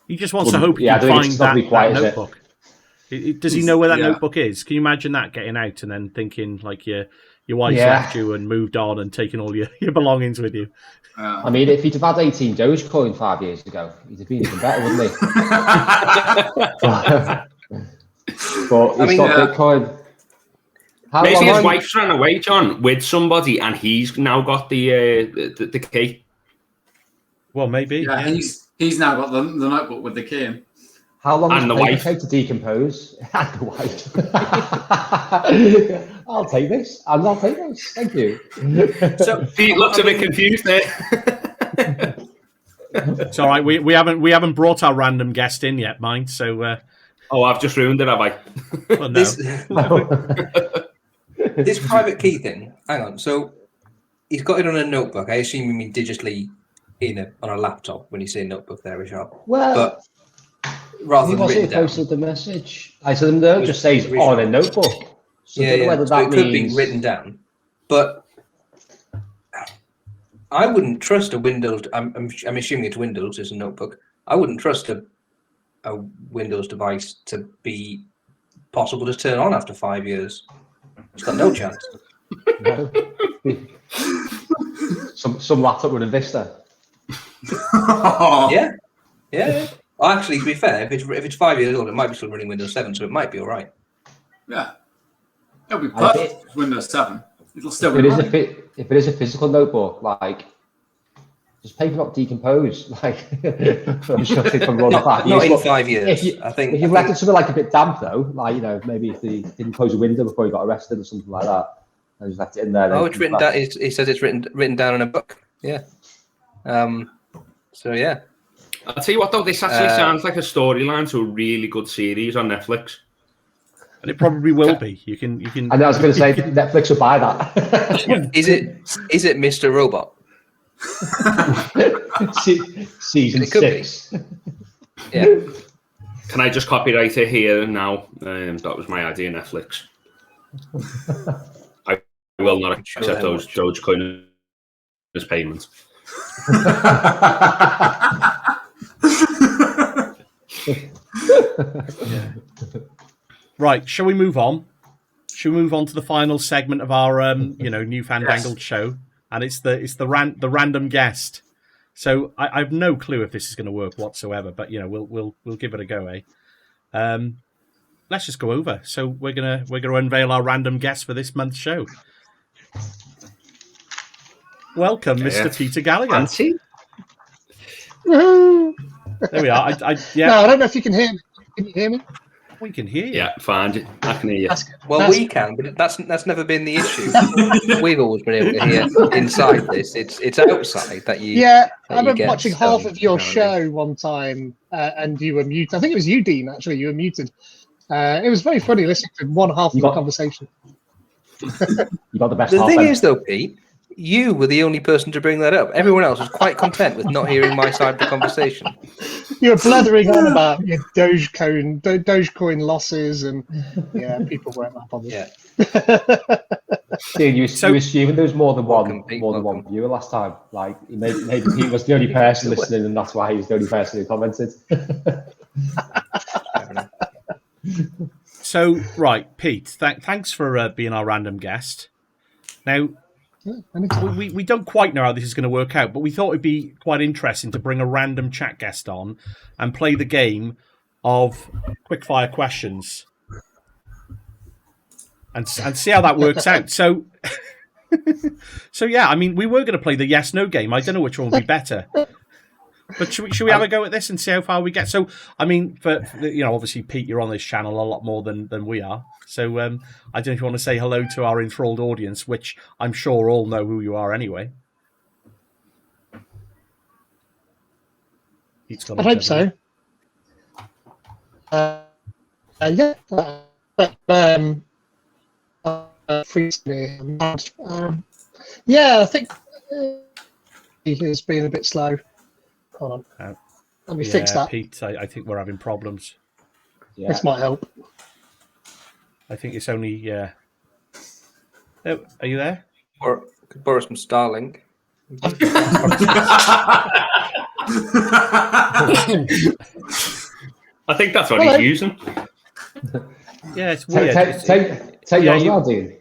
Speaker 1: He just wants to hope he can find that notebook. Does he know where that notebook is? Can you imagine that getting out and then thinking like your wife left you and moved on and taken all your belongings with you?
Speaker 5: I mean, if he'd have had 18 Dogecoin 5 years ago, he'd have been even better, wouldn't he? But he's got Bitcoin.
Speaker 3: Maybe his wife's ran away, John, with somebody, and he's now got the key.
Speaker 1: Well, maybe.
Speaker 2: Yeah, he's now got the notebook with the key in.
Speaker 5: How long
Speaker 3: does
Speaker 5: it take to decompose? And the wife. I'll take this. I'll take this. Thank you.
Speaker 3: So Pete looks a bit confused there.
Speaker 1: It's all right. We haven't brought our random guest in yet, mind. So.
Speaker 3: I've just ruined it, have I?
Speaker 1: Well, no.
Speaker 4: This private key thing. Hang on. So he's got it on a notebook. I assume you mean digitally on a laptop when you say notebook there, Richard.
Speaker 5: Well.
Speaker 4: But, rather than written down.
Speaker 5: Posted the message. I said them there just says on a notebook. So
Speaker 4: whether that
Speaker 5: so it
Speaker 4: could be written down. But I wouldn't trust a Windows. I'm assuming it's Windows as a notebook. I wouldn't trust a Windows device to be possible to turn on after 5 years. It's got no chance.
Speaker 5: No. some laptop running Vista.
Speaker 4: Yeah. Well, actually, to be fair, if it's 5 years old, it might be still running Windows 7, so it might be all right.
Speaker 2: Yeah. It'll be perfect with Windows 7. It'll still
Speaker 5: If
Speaker 2: be
Speaker 5: it is
Speaker 2: running.
Speaker 5: if it is a physical notebook, like just paper not decompose. Like I'm sure it can run
Speaker 4: Not in 5 years.
Speaker 5: If you left it something like a bit damp though, like maybe if they didn't close a window before you got arrested or something like that, and just left it in there.
Speaker 4: Oh, it's written down. It says it's written down in a book. Yeah. So yeah.
Speaker 3: I'll tell you what though, this actually sounds like a storyline to a really good series on Netflix.
Speaker 1: And it probably will be. You can.
Speaker 5: And I was going to say Netflix will buy that.
Speaker 4: Is it Mr. Robot?
Speaker 5: Season 6.
Speaker 4: Yeah.
Speaker 3: Can I just copyright it here and now? That was my idea, Netflix. I will not accept those Dogecoin as payment.
Speaker 1: Yeah. Right, shall we move on? Shall we move on to the final segment of our new fandangled show? And it's the random guest. So I have no clue if this is going to work whatsoever, but we'll give it a go, eh? Let's just go over. So we're gonna unveil our random guest for this month's show. Welcome, Mr. Peter Gallagher.
Speaker 3: Fancy?
Speaker 6: Woohoo!
Speaker 1: There we are.
Speaker 6: No, I don't know if you can hear me. Can you hear me?
Speaker 1: We can hear you.
Speaker 3: Yeah, fine. I can hear you.
Speaker 4: Well, we can, but that's never been the issue. We've always been able to hear inside this. It's outside that you.
Speaker 6: Yeah, I
Speaker 4: you
Speaker 6: remember
Speaker 4: get
Speaker 6: watching half
Speaker 4: stoned
Speaker 6: of your
Speaker 4: nowadays.
Speaker 6: show one time, and you were muted. I think it was you, Dean. Actually, you were muted. It was very funny listening to one half of the conversation.
Speaker 5: You got the best.
Speaker 4: The
Speaker 5: half
Speaker 4: thing
Speaker 5: then.
Speaker 4: is, though, Pete, you were the only person to bring that up. Everyone else was quite content with not hearing my side of the conversation.
Speaker 6: You were blethering on about your Dogecoin losses, and yeah, people weren't up on this.
Speaker 4: Yeah.
Speaker 5: Dude, you were assuming there was more than
Speaker 4: Welcome, Pete,
Speaker 5: one
Speaker 4: welcome.
Speaker 5: viewer last time. Like maybe he was the only person listening, and that's why he was the only person who commented.
Speaker 1: So, right, Pete, thanks for being our random guest. Now, we don't quite know how this is going to work out, but we thought it'd be quite interesting to bring a random chat guest on and play the game of quickfire questions and see how that works out. So, yeah, I mean, we were going to play the yes/no game. I don't know which one would be better. But should we have a go at this and see how far we get? So, I mean, for obviously, Pete, you're on this channel a lot more than we are. So, I don't know if you want to say hello to our enthralled audience, which I'm sure all know who you are anyway.
Speaker 6: I hope so. Yeah, yeah, I think he has been a bit slow. Hold on. Let me fix that.
Speaker 1: Pete, I think we're having problems.
Speaker 5: Yeah.
Speaker 6: This might help.
Speaker 1: I think it's only... Oh, are you there?
Speaker 4: Or could borrow some Starlink.
Speaker 3: I think that's what he's using.
Speaker 1: Yeah, it's weird.
Speaker 5: Take yours now, Dean.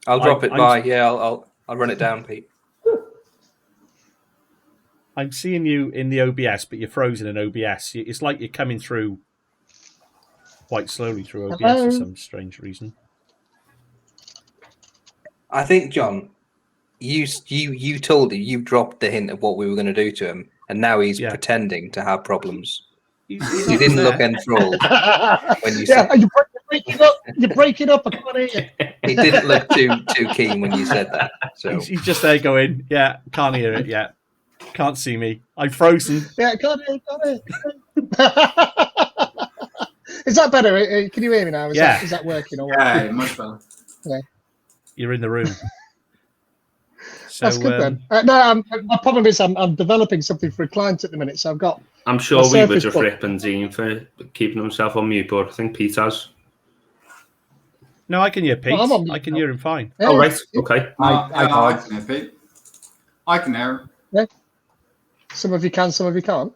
Speaker 4: I'll drop it by. Yeah, I'll run it down, Pete.
Speaker 1: I'm seeing you in the OBS, but you're frozen in OBS. It's like you're coming through quite slowly through OBS for some strange reason.
Speaker 4: I think, John, you told him, you dropped the hint of what we were going to do to him, and now he's pretending to have problems.
Speaker 1: He
Speaker 4: didn't look enthralled when you said.
Speaker 6: You're breaking up. I can't hear you.
Speaker 4: He didn't look too keen when you said that. So
Speaker 1: he's just there going, yeah, can't hear it yet. Can't see me. I'm frozen.
Speaker 6: Yeah, can't hear. Is that better? Can you hear me now? Is that working? Or
Speaker 2: yeah, much better.
Speaker 6: Yeah.
Speaker 1: You're in the room. So,
Speaker 6: that's good then. No, my problem is I'm developing something for a client at the minute, so I've got.
Speaker 3: I'm sure we were just ripping Dean for keeping himself on mute, but I think Pete has.
Speaker 1: No, I can hear Pete.
Speaker 6: Well, I'm on mute
Speaker 1: I can
Speaker 6: now.
Speaker 1: hear him fine.
Speaker 6: Yeah,
Speaker 3: Oh, right. Okay.
Speaker 2: I can hear Pete. I can hear.
Speaker 6: Some of you can, some of you can't.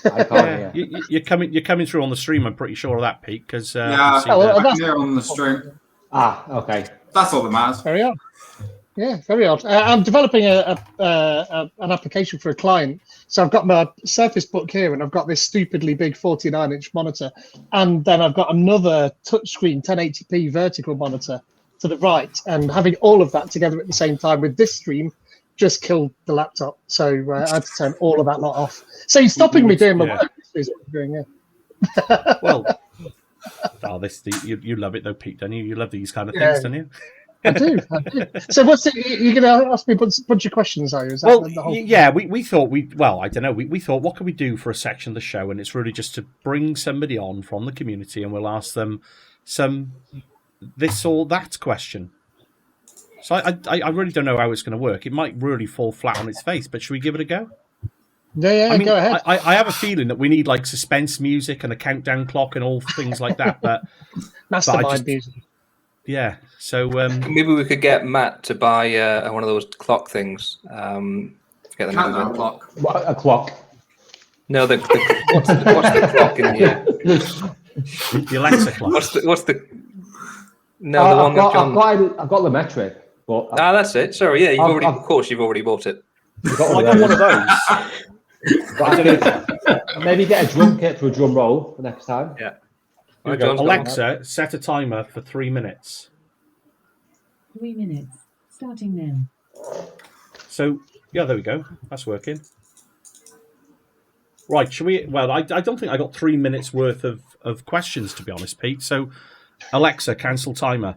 Speaker 5: I can't hear.
Speaker 1: You're coming through on the stream. I'm pretty sure of that, Pete, because
Speaker 2: Yeah,
Speaker 6: Oh, well,
Speaker 2: I
Speaker 6: that's-
Speaker 2: can hear on the stream.
Speaker 5: Okay.
Speaker 2: That's all that matters.
Speaker 6: Very odd. Yeah, very odd. I'm developing an application for a client. So I've got my Surface Book here, and I've got this stupidly big 49-inch monitor. And then I've got another touchscreen 1080p vertical monitor to the right. And having all of that together at the same time with this stream just killed the laptop. So I had to turn all of that lot off. So you're stopping me doing my work. Is what I'm doing, yeah.
Speaker 1: Well, you love it though, Pete, don't you? You love these kind of
Speaker 6: Yeah.
Speaker 1: things, don't you?
Speaker 6: I do. So what's it? You're going to ask me a bunch of questions, are you? Is that
Speaker 1: Well,
Speaker 6: the whole...
Speaker 1: yeah, we thought I don't know. We thought, what can we do for a section of the show? And it's really just to bring somebody on from the community, and we'll ask them some this or that question. So I really don't know how it's going to work. It might really fall flat on its face, but should we give it a go?
Speaker 6: Yeah,
Speaker 1: I mean,
Speaker 6: go ahead.
Speaker 1: I have a feeling that we need like suspense music and a countdown clock and all things like that. But
Speaker 6: Mastermind music.
Speaker 1: yeah, so
Speaker 4: Maybe we could get Matt to buy one of those clock things. Forget the name
Speaker 2: Countdown
Speaker 4: of it.
Speaker 2: clock.
Speaker 5: What, a clock.
Speaker 4: No, what's the clock in here?
Speaker 1: the Alexa clock.
Speaker 4: What's the? No, the one that John.
Speaker 5: I've got the metric, but
Speaker 4: Ah, that's it. Sorry, yeah,
Speaker 5: I've-
Speaker 4: of course, you've already bought it.
Speaker 5: I've got
Speaker 1: I got one of those.
Speaker 5: But I could maybe get a drum kit for a drum roll for next time.
Speaker 4: Yeah.
Speaker 1: Here we
Speaker 4: Right,
Speaker 1: go.
Speaker 4: John's got one.
Speaker 1: Alexa, set a timer for 3 minutes.
Speaker 7: 3 minutes. Starting now.
Speaker 1: So, yeah, there we go. That's working. Right, shall we? Well, I don't think I got 3 minutes worth of questions, to be honest, Pete. So, Alexa, cancel timer.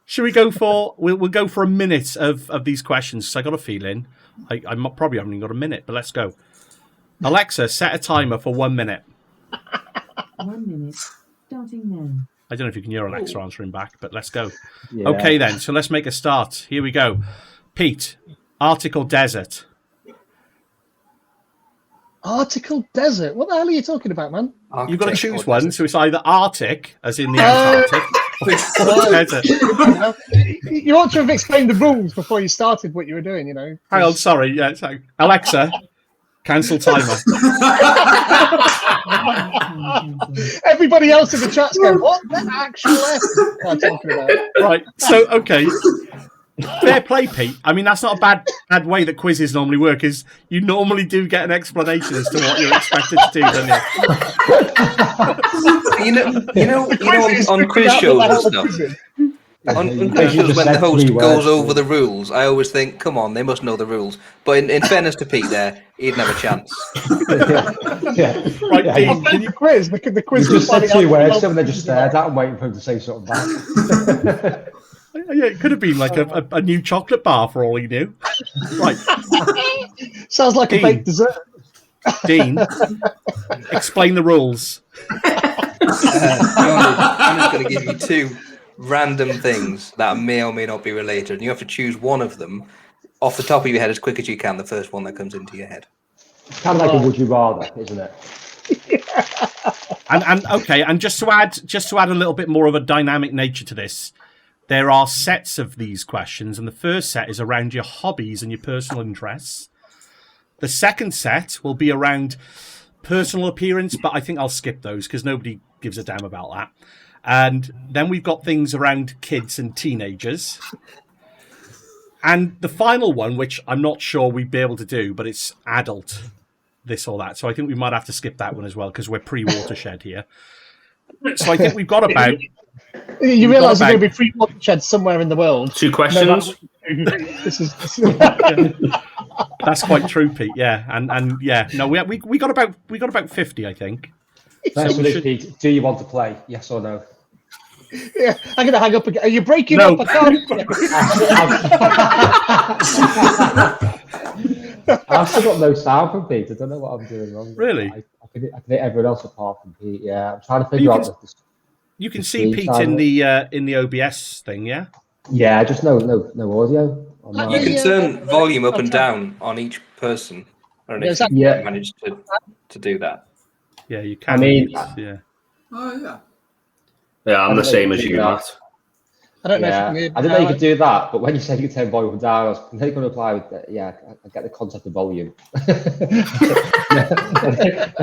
Speaker 1: Should we go for? We'll go for a minute of these questions. So I got a feeling I probably haven't even got a minute, but let's go. Alexa, set a timer for 1 minute.
Speaker 7: 1 minute. Starting now.
Speaker 1: I don't know if you can hear Alexa answering back, but let's go.
Speaker 5: Yeah.
Speaker 1: Okay, then. So let's make a start. Here we go. Pete, Arctic or desert?
Speaker 6: Arctic Desert. What the hell are you talking about, man?
Speaker 1: You've got to
Speaker 4: Arctic
Speaker 1: choose
Speaker 4: or
Speaker 1: one.
Speaker 4: desert.
Speaker 1: So it's either Arctic, as in the Antarctic, or desert.
Speaker 6: You ought to have explained the rules before you started what you were doing, you know.
Speaker 1: Hang on, sorry. Yeah, sorry. Alexa, cancel timer.
Speaker 6: Everybody else in the chat's going, what the actual F am I talking about?
Speaker 1: Right. So, okay. Fair play, Pete. I mean, that's not a bad way that quizzes normally work. Is you normally do get an explanation as to what you're expected to do, don't you?
Speaker 4: On quiz shows and stuff. On quiz shows, when the host goes over the rules, I always think, come on, they must know the rules. But in fairness to Pete, there, he'd have a chance.
Speaker 5: Yeah.
Speaker 1: Right,
Speaker 5: Yeah,
Speaker 1: Dean,
Speaker 6: I've done the quiz. The quiz
Speaker 5: You
Speaker 6: was
Speaker 5: just said
Speaker 6: funny.
Speaker 5: 2 words, so they just stared at and waiting for him to say something back.
Speaker 1: yeah, it could have been like a new chocolate bar for all you knew. Right,
Speaker 6: Sounds like a
Speaker 1: Dean.
Speaker 6: baked dessert.
Speaker 1: Dean, explain the rules.
Speaker 4: John is going to give you 2 random things that may or may not be related. And you have to choose one of them off the top of your head as quick as you can, the first one that comes into your head.
Speaker 5: Kind of like a would you rather, isn't it?
Speaker 1: And okay, and just to add a little bit more of a dynamic nature to this, there are sets of these questions, and the first set is around your hobbies and your personal interests. The second set will be around personal appearance, but I think I'll skip those because nobody gives a damn about that. And then we've got things around kids and teenagers. And the final one, which I'm not sure we'd be able to do, but it's adult, this or that. So I think we might have to skip that one as well because we're pre-watershed here. So I think we've got about...
Speaker 6: You realise there's going to be free watershed somewhere in the world.
Speaker 3: 2 questions.
Speaker 6: This is
Speaker 1: That's quite true, Pete. Yeah, and yeah, no, we got about 50, I think.
Speaker 5: First
Speaker 1: we
Speaker 5: one is,
Speaker 1: should-
Speaker 5: Pete, do you want to play? Yes or no?
Speaker 6: yeah, I'm going to hang up again. Are you breaking
Speaker 1: No.
Speaker 6: up? I can't.
Speaker 5: I've still got no sound from Pete. I don't know what I'm doing wrong.
Speaker 1: Really?
Speaker 5: I can hit everyone else apart from Pete. Yeah, I'm trying to figure
Speaker 1: can-
Speaker 5: out.
Speaker 1: You can
Speaker 5: The
Speaker 1: see
Speaker 5: screen
Speaker 1: Pete
Speaker 5: time.
Speaker 1: in the OBS thing, yeah.
Speaker 5: Yeah, just no audio. On
Speaker 6: You
Speaker 5: mine.
Speaker 4: You can
Speaker 6: Yeah.
Speaker 4: turn volume up and down on each person. I don't know if you
Speaker 5: Yeah.
Speaker 4: managed to do that.
Speaker 1: Yeah, you can.
Speaker 5: I mean-
Speaker 1: yeah.
Speaker 2: Oh, yeah.
Speaker 3: Yeah, I'm the same as you, Matt.
Speaker 6: I don't know if you
Speaker 5: Yeah,
Speaker 6: can hear
Speaker 5: I didn't know you could do that, but when you said you could turn volume down, I was going to reply with, I get the concept of volume. Now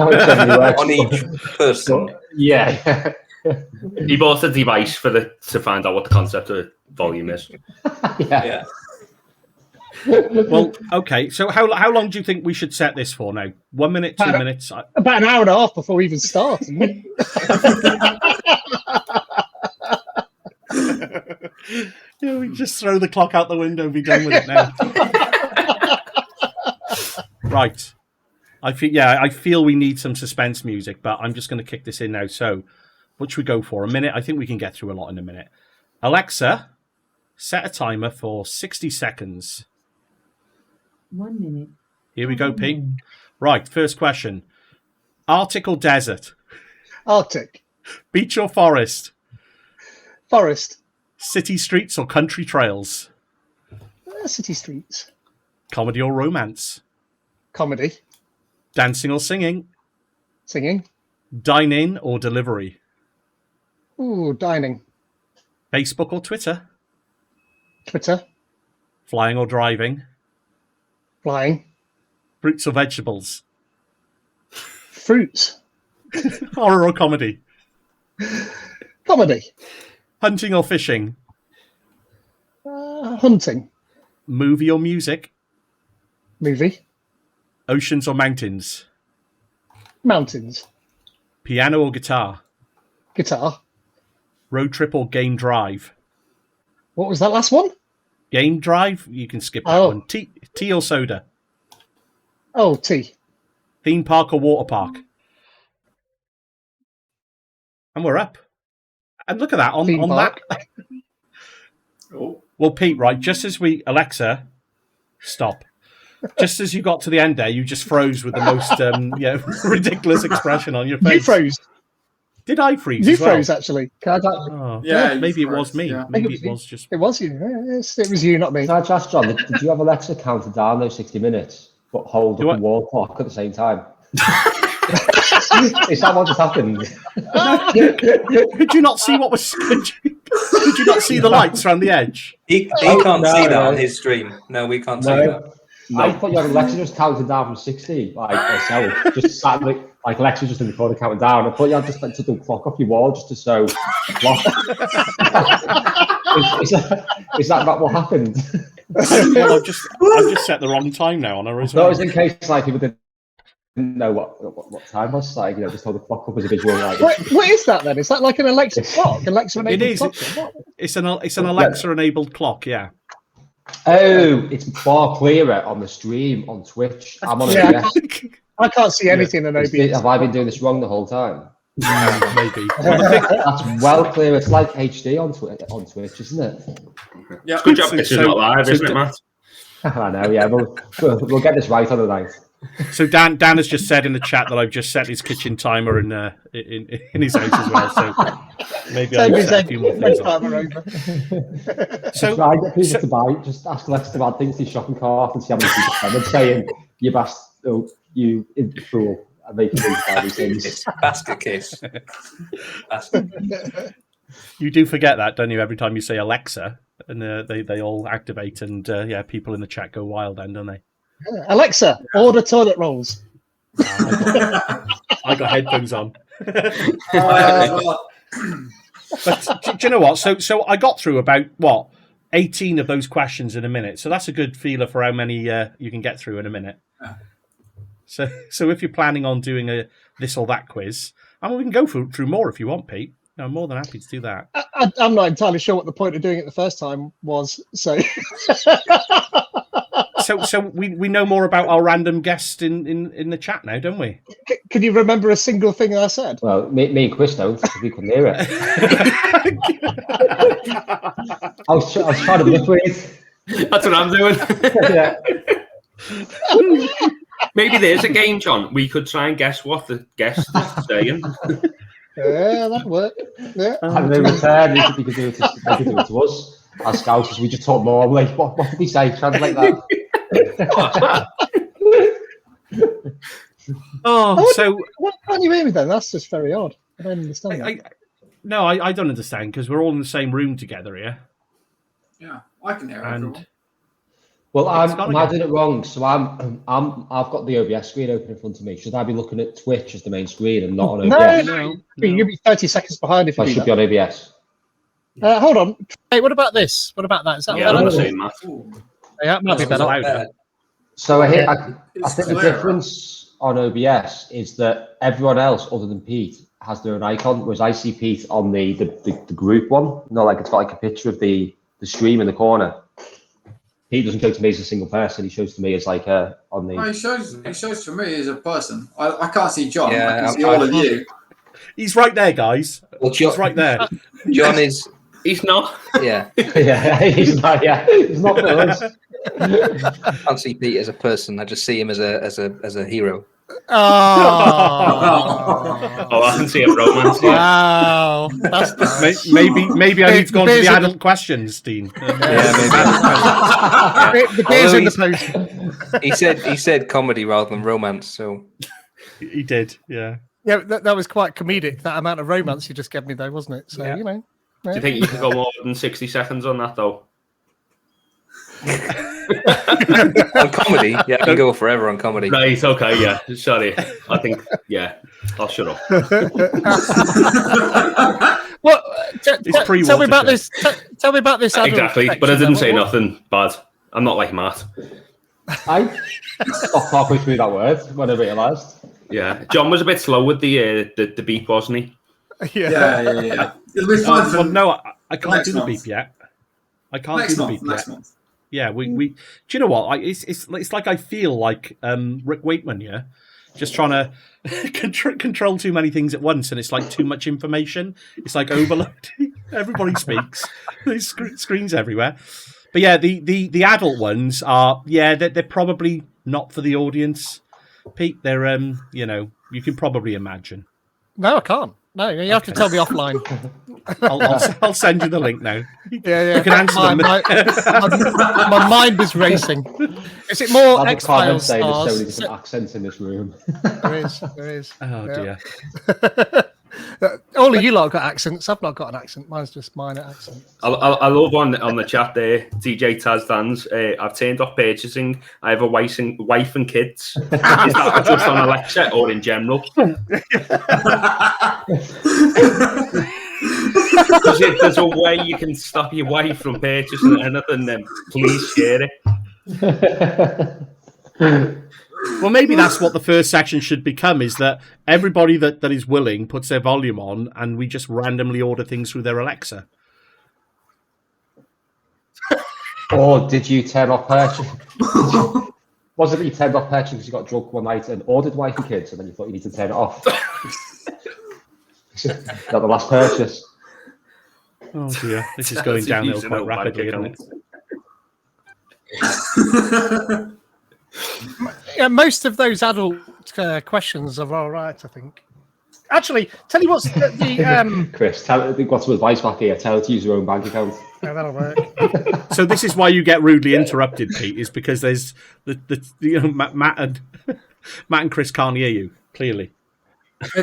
Speaker 5: it generally works.
Speaker 4: On each person.
Speaker 5: But, yeah.
Speaker 3: He bought a device to find out what the concept of volume is.
Speaker 5: Yeah.
Speaker 1: Well, okay. So how long do you think we should set this for now? 1 minute, 2 minutes?
Speaker 6: About an hour and a half before we even start.
Speaker 1: Yeah, we just throw the clock out the window and be done with it now. Right. I feel we need some suspense music, but I'm just going to kick this in now. So, what should we go for? A minute? I think we can get through a lot in a minute. Alexa, set a timer for 60 seconds.
Speaker 7: 1 minute.
Speaker 1: Here we go, Pete. Right, first question. Arctic or desert?
Speaker 6: Arctic.
Speaker 1: Beach or forest?
Speaker 6: Forest.
Speaker 1: City streets or country trails?
Speaker 6: City streets.
Speaker 1: Comedy or romance?
Speaker 6: Comedy.
Speaker 1: Dancing or singing?
Speaker 6: Singing.
Speaker 1: Dine in or delivery?
Speaker 6: Ooh, dining.
Speaker 1: Facebook or Twitter?
Speaker 6: Twitter.
Speaker 1: Flying or driving?
Speaker 6: Flying.
Speaker 1: Fruits or vegetables?
Speaker 6: Fruits.
Speaker 1: Horror or comedy?
Speaker 6: Comedy.
Speaker 1: Hunting or fishing?
Speaker 6: Hunting.
Speaker 1: Movie or music?
Speaker 6: Movie.
Speaker 1: Oceans or mountains?
Speaker 6: Mountains.
Speaker 1: Piano or guitar?
Speaker 6: Guitar.
Speaker 1: Road trip or game drive?
Speaker 6: What was that last one?
Speaker 1: Game drive? You can skip that
Speaker 6: Oh.
Speaker 1: one. Tea or soda?
Speaker 6: Oh, tea.
Speaker 1: Theme park or water park? And we're up. And look at that. On
Speaker 6: Theme
Speaker 1: that.
Speaker 6: park.
Speaker 1: Well, Pete, right, just as Alexa, stop. Just as you got to the end there, you just froze with the most ridiculous expression on your face.
Speaker 6: You froze.
Speaker 1: Did I freeze?
Speaker 6: You
Speaker 1: as well?
Speaker 6: froze, actually.
Speaker 1: Oh,
Speaker 2: Yeah,
Speaker 1: maybe
Speaker 2: you
Speaker 1: it was
Speaker 2: froze,
Speaker 1: me.
Speaker 2: yeah.
Speaker 1: Maybe it was just.
Speaker 6: It was you. Yes, it was you, not me.
Speaker 5: Can I just ask, John, did you have Alexa counted down those 60 minutes, but hold
Speaker 1: Do
Speaker 5: up
Speaker 1: I-
Speaker 5: a wall clock at the same time? Is that what just happened?
Speaker 1: Could you not see what was? Could you not see the lights around the edge?
Speaker 4: He can't
Speaker 5: no,
Speaker 4: see that
Speaker 5: no.
Speaker 4: on his stream. No, we can't see
Speaker 5: No.
Speaker 4: that.
Speaker 5: I thought you had Alexa just counted down from 60, like herself. Just sat like Alexa just in the corner counting down. I thought you had just took the clock off your wall just to show the clock. is that not what happened?
Speaker 1: Well, I've just set the wrong time now on her as
Speaker 5: That
Speaker 1: well.
Speaker 5: was in case like people didn't know what time was. Like, just hold the clock up as a visual. Like,
Speaker 6: What is that then? Is that like an Alexa clock? Alexa
Speaker 1: It
Speaker 6: enabled
Speaker 1: is.
Speaker 6: clock?
Speaker 1: It's an Alexa-enabled clock. Yeah.
Speaker 5: oh, it's far clearer on the stream on Twitch. I'm on
Speaker 6: Yeah,
Speaker 5: OBS.
Speaker 6: I can't see anything in OBS.
Speaker 5: Have I been doing this wrong the whole time?
Speaker 1: Maybe. Well, the thing,
Speaker 5: That's well clear. It's like HD on Twitch, isn't it?
Speaker 2: Yeah.
Speaker 3: Good job,
Speaker 1: So-
Speaker 3: this is not live,
Speaker 1: so-
Speaker 3: isn't it, Matt?
Speaker 5: I know. Yeah, we'll get this right on the night.
Speaker 1: So Dan has just said in the chat that I've just set his kitchen timer in his house as well. So maybe I'll set a few more things on. So
Speaker 5: Try and get people to buy. Just ask Alexa to add things to your shopping cart and see how many people comment saying you fool and make you buy these things.
Speaker 4: It's basket case.
Speaker 1: you do forget that, don't you? Every time you say Alexa, and they all activate, and people in the chat go wild, then, don't they?
Speaker 6: Alexa, order toilet rolls.
Speaker 1: I got headphones on.
Speaker 2: Well,
Speaker 1: But do you know what? So I got through about 18 of those questions in a minute. So that's a good feeler for how many you can get through in a minute. So if you're planning on doing a this or that quiz, we can go through more if you want, Pete. I'm more than happy to do that.
Speaker 6: I'm not entirely sure what the point of doing it the first time was. So,
Speaker 1: So we know more about our random guest in the chat now, don't we?
Speaker 6: can you remember a single thing I said?
Speaker 5: Well, me and Chris don't, because we couldn't hear it. I was trying to look with.
Speaker 3: That's what I'm doing.
Speaker 5: Yeah.
Speaker 3: Maybe there's a game, John. We could try and guess what the guest is saying.
Speaker 6: Yeah, that'd work. Yeah.
Speaker 5: And in return, they could do it to us. As scouts, we just talk more. Like, what did we say? Translate that.
Speaker 1: Oh, so
Speaker 6: Why can't you hear me then? That's just very odd. I don't understand that.
Speaker 1: No, I don't understand because we're all in the same room together here.
Speaker 2: Yeah, I can hear
Speaker 1: And
Speaker 2: everyone.
Speaker 5: Well,
Speaker 1: It's gotta
Speaker 5: am I
Speaker 1: go.
Speaker 5: doing it wrong? So I've got the OBS screen open in front of me. Should I be looking at Twitch as the main screen and not on
Speaker 6: No,
Speaker 5: OBS?
Speaker 1: No,
Speaker 6: You'll be 30 seconds behind if you
Speaker 5: I
Speaker 6: do
Speaker 5: should
Speaker 6: that.
Speaker 5: be on OBS.
Speaker 6: Hold on. Hey, what about this? What about that? Is that
Speaker 3: Yeah, I'm
Speaker 6: better?
Speaker 3: the same, Matt.
Speaker 2: Ooh.
Speaker 6: Yeah, that might be
Speaker 4: It's
Speaker 6: better.
Speaker 4: not
Speaker 1: louder.
Speaker 4: bad.
Speaker 5: So I
Speaker 2: It's
Speaker 5: think the
Speaker 2: clearer.
Speaker 5: difference on OBS is that everyone else other than Pete has their own icon, whereas I see Pete on the group one. No, like it's got like a picture of the stream in the corner. Pete doesn't show to me as a single person. He shows to me as like on the.
Speaker 2: No, it shows to me as a person. I can't see John. I
Speaker 4: Yeah,
Speaker 2: can see
Speaker 4: I'm-
Speaker 2: all of you.
Speaker 1: He's right there, guys.
Speaker 4: Well,
Speaker 1: He's right there.
Speaker 4: John is,
Speaker 3: He's not.
Speaker 4: yeah.
Speaker 5: Yeah, he's not. Yeah, he's not for us.
Speaker 4: I can't see Pete as a person. I just see him as a hero.
Speaker 6: Oh,
Speaker 3: Oh, I can see a romance. Yeah.
Speaker 6: wow. That's
Speaker 1: Maybe I need to go on to
Speaker 6: Beers
Speaker 1: the
Speaker 6: in the-
Speaker 1: adult questions, Dean.
Speaker 6: the beer's in the post.
Speaker 4: He said comedy rather than romance. So
Speaker 1: He did, yeah.
Speaker 6: Yeah, that was quite comedic, that amount of romance you just gave me, though, wasn't it? So,
Speaker 4: Yeah.
Speaker 6: you know.
Speaker 3: Do you think you could go more than 60 seconds on that, though?
Speaker 4: on comedy, yeah, I can go forever on comedy.
Speaker 3: Right, okay, yeah. Sorry. I think, yeah, I'll shut up.
Speaker 6: Well,
Speaker 1: It's pre-water
Speaker 6: tell me about
Speaker 1: show.
Speaker 6: this. Tell me about this. adult
Speaker 3: Exactly, but I
Speaker 6: section,
Speaker 3: didn't
Speaker 6: then.
Speaker 3: say
Speaker 6: What-
Speaker 3: nothing bad. I'm not like Matt.
Speaker 5: I stopped halfway through that word when I realised.
Speaker 3: Yeah, John was a bit slow with the beep, wasn't he?
Speaker 6: Yeah.
Speaker 2: It'll be fun for
Speaker 1: Well, no, I can't
Speaker 2: next
Speaker 1: do the
Speaker 2: month.
Speaker 1: beep yet. I can't
Speaker 2: next
Speaker 1: do the
Speaker 2: month.
Speaker 1: beep
Speaker 2: Next
Speaker 1: yet.
Speaker 2: month.
Speaker 1: Yeah, we. Do you know what? It's like I feel like Rick Wakeman, yeah, just trying to control too many things at once, and it's like too much information. It's like overloading. Everybody speaks. There's screens everywhere. But yeah, the adult ones are they're probably not for the audience. Pete, they're you can probably imagine.
Speaker 6: No, I can't. No, you have to tell me offline.
Speaker 1: I'll send you the link now.
Speaker 6: Yeah.
Speaker 1: You can answer them.
Speaker 6: My mind is racing. Is it more
Speaker 5: I
Speaker 6: X
Speaker 5: can't
Speaker 6: Files
Speaker 5: say there's so many
Speaker 6: stars?
Speaker 5: different accents in this room.
Speaker 6: There is.
Speaker 1: Oh
Speaker 6: Yeah.
Speaker 1: dear.
Speaker 6: All of you lot have got accents. I've not got an accent. Mine's just minor accent.
Speaker 3: I love on the chat there, DJ Tazdans. I've turned off purchasing. I have a wife and kids. Is that just on Alexa or in general? There's a way you can stop your wife from purchasing anything, then please share it.
Speaker 1: Well, maybe that's what the first section should become, is that everybody that is willing puts their volume on and we just randomly order things through their Alexa.
Speaker 5: Or did you turn off purchase? Was it that you turned off purchase because you got drunk one night and ordered wife and kids and then you thought you need to turn it off? Not the last purchase.
Speaker 1: Oh dear, this is going downhill quite rapidly, isn't it?
Speaker 6: Yeah, most of those adult questions are all right, I think. Actually, tell you what's the
Speaker 5: Chris, we've got some advice back here. Tell her to use your own bank account.
Speaker 6: yeah, that'll work.
Speaker 1: So this is why you get rudely interrupted, Pete, is because there's Matt and Chris can't hear you clearly.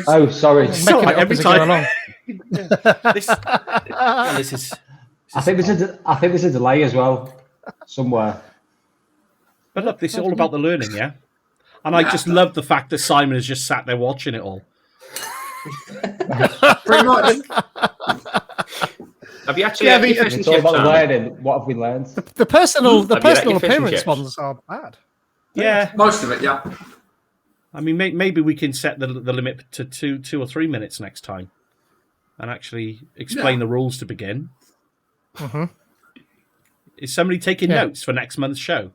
Speaker 5: Oh, sorry.
Speaker 1: It's
Speaker 6: Making
Speaker 1: all right,
Speaker 6: it up
Speaker 1: every
Speaker 6: as it go
Speaker 1: time.
Speaker 6: along.
Speaker 1: This is.
Speaker 5: I think there's a delay as well somewhere.
Speaker 1: But look, this is all about the learning, yeah. And I just love the fact that Simon has just sat there watching it all.
Speaker 2: Pretty much.
Speaker 3: Have you actually
Speaker 6: Yeah,
Speaker 3: had your
Speaker 6: the-
Speaker 3: fish and
Speaker 5: It's all
Speaker 3: chips,
Speaker 5: about
Speaker 3: Andy?
Speaker 5: learning. What have we learned?
Speaker 6: The personal
Speaker 3: Have you let your fish and
Speaker 6: appearance
Speaker 3: chips?
Speaker 6: ones are bad.
Speaker 1: Yeah,
Speaker 2: Most of it, yeah.
Speaker 1: I mean, maybe we can set the limit to two or 3 minutes next time, and actually explain the rules to begin.
Speaker 6: Mhm.
Speaker 1: Is somebody taking
Speaker 6: Yeah.
Speaker 1: notes for next month's show?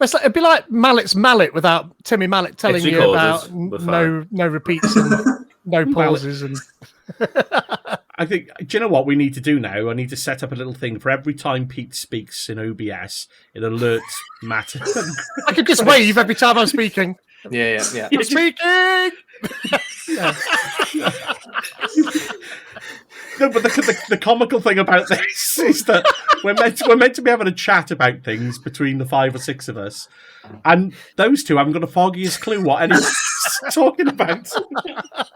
Speaker 6: It'd be like Mallet's Mallet without Timmy Mallet telling
Speaker 3: It's
Speaker 6: you
Speaker 3: recorded,
Speaker 6: about
Speaker 3: we're
Speaker 6: no repeats and no pauses and
Speaker 1: I think. Do you know what we need to do now? I need to set up a little thing for every time Pete speaks in OBS. It alerts Matt.
Speaker 6: I could just wave every time I'm speaking.
Speaker 4: Yeah.
Speaker 6: I'm speaking.
Speaker 1: No, but the comical thing about this is that we're meant to be having a chat about things between the 5 or 6 of us, and those two haven't got the foggiest clue what anyone's talking about.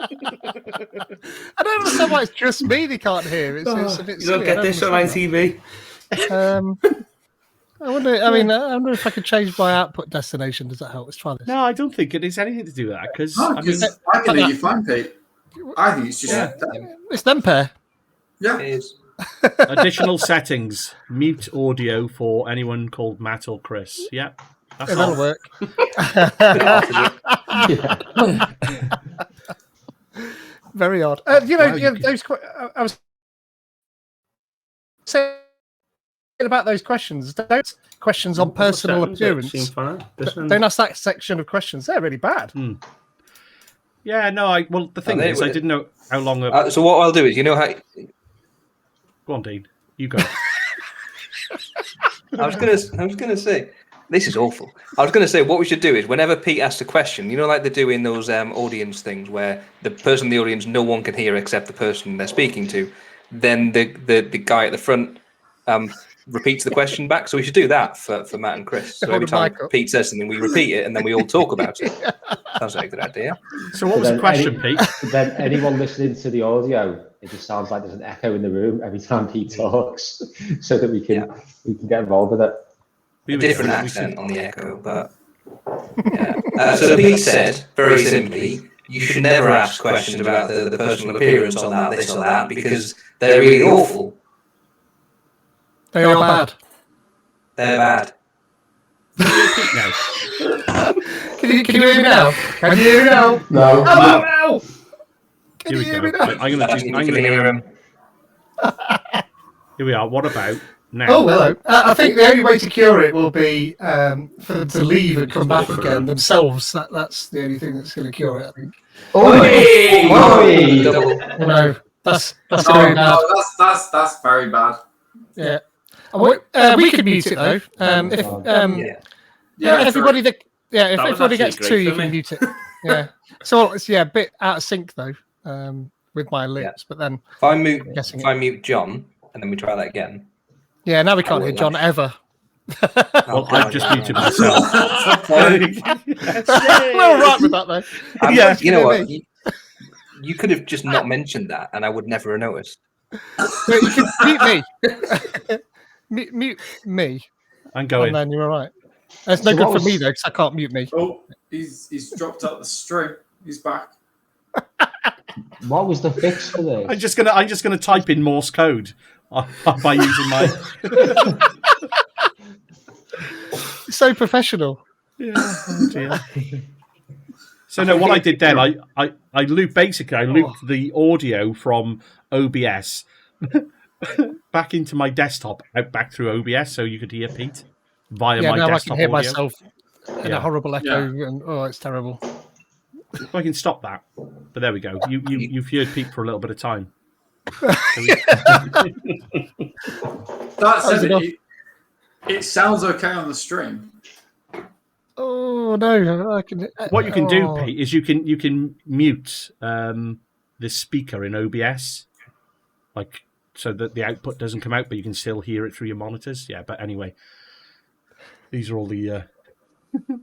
Speaker 6: I don't understand why it's just me they can't hear. It's a bit
Speaker 3: You don't
Speaker 6: silly.
Speaker 3: get
Speaker 6: I
Speaker 3: this on
Speaker 6: understand
Speaker 3: ITV.
Speaker 6: that. I wonder if I could change my output destination. Does that help? Let's try this.
Speaker 1: No, I don't think it is anything to do with that because
Speaker 2: No,
Speaker 1: I mean,
Speaker 2: 'cause I can hear you fine, Pete. I think it's just
Speaker 6: It's them pair.
Speaker 2: yeah.
Speaker 4: It is.
Speaker 1: additional settings, mute audio for anyone called Matt or Chris. Yeah, that's
Speaker 6: Yeah, that'll
Speaker 1: all.
Speaker 6: work. Very odd. Those. I was saying about those questions. Those questions on personal appearance. Don't ask that section of questions. They're really bad.
Speaker 1: Yeah, no, the thing
Speaker 4: they
Speaker 1: is, I
Speaker 4: were-
Speaker 1: didn't know how long.
Speaker 4: So what I'll do is, you know how
Speaker 1: Go on, Dean. You go.
Speaker 4: I was gonna say, this is awful. I was gonna say what we should do is whenever Pete asks a question, you know, like they do in those audience things where the person in the audience no one can hear except the person they're speaking to, then the guy at the front repeats the question back. So we should do that for Matt and Chris. So
Speaker 6: Hold
Speaker 4: every
Speaker 6: the
Speaker 4: time
Speaker 6: mic up.
Speaker 4: Pete says something, we repeat it and then we all talk about it. Sounds like a good idea.
Speaker 1: So, what was the question, Pete?
Speaker 5: Then anyone listening to the audio, it just sounds like there's an echo in the room every time Pete talks, so that we can get involved with it.
Speaker 1: We were
Speaker 4: Different
Speaker 1: different,
Speaker 4: accent on the echo, but yeah. So Pete said very simply, you should never ask questions about the personal appearance on that, this or that, because they're really awful.
Speaker 6: They are bad.
Speaker 4: They're bad.
Speaker 1: No.
Speaker 6: Can you hear me now? Can you hear me now?
Speaker 5: No.
Speaker 6: Oh, no! Can
Speaker 1: Here
Speaker 6: you
Speaker 1: we
Speaker 6: hear
Speaker 1: go.
Speaker 6: me now?
Speaker 1: I'm going to
Speaker 4: You can hear him.
Speaker 1: Here we are. What about now?
Speaker 6: Oh, hello. I think the only way to cure it will be for them to leave and come back again themselves. That's the only thing that's going to cure it, I think.
Speaker 5: Oi!
Speaker 4: Double.
Speaker 6: No, that's
Speaker 2: No,
Speaker 6: very bad.
Speaker 2: no, that's very bad.
Speaker 6: Yeah. We could mute it though.
Speaker 4: Yeah.
Speaker 6: Everybody if
Speaker 3: That was
Speaker 6: everybody gets
Speaker 3: actually
Speaker 6: 2,
Speaker 3: great
Speaker 6: you
Speaker 3: for
Speaker 6: can
Speaker 3: me.
Speaker 6: mute it. Yeah. So it's a bit out of sync though, with my lips. But then
Speaker 4: If I mute,
Speaker 6: Guessing
Speaker 4: if I mute John, and then we try that again.
Speaker 6: now we can't hear
Speaker 4: will
Speaker 6: John ever.
Speaker 1: Well, I've just muted myself.
Speaker 6: We're all right with that though.
Speaker 1: Yeah.
Speaker 4: You know what? You could have just not mentioned that, and I would never have noticed.
Speaker 6: But you can mute me. Mute me,
Speaker 1: I'm
Speaker 6: and
Speaker 1: going.
Speaker 6: then you're all right. It's no
Speaker 5: So
Speaker 6: good
Speaker 5: what
Speaker 6: for me
Speaker 5: was-
Speaker 6: though, because I can't mute me.
Speaker 2: Oh, he's dropped out the stream. He's back.
Speaker 5: What was the fix for this?
Speaker 1: I'm just gonna type in Morse code by using my.
Speaker 6: So professional.
Speaker 1: Yeah, oh dear. So no, what I did then, I looped the audio from OBS back into my desktop, back through OBS, so you could hear Pete via my
Speaker 6: Now I
Speaker 1: desktop
Speaker 6: can hear
Speaker 1: audio.
Speaker 6: myself in
Speaker 1: Yeah.
Speaker 6: a horrible echo,
Speaker 2: Yeah.
Speaker 6: and it's terrible.
Speaker 1: I can stop that, but there we go. You've heard Pete for a little bit of time.
Speaker 2: That's
Speaker 6: Close enough.
Speaker 2: it sounds okay on the stream.
Speaker 6: Oh no! I can.
Speaker 1: What you can do,
Speaker 6: Oh.
Speaker 1: Pete, is you can mute the speaker in OBS, like so that the output doesn't come out, but you can still hear it through your monitors. Yeah, but anyway, these are all the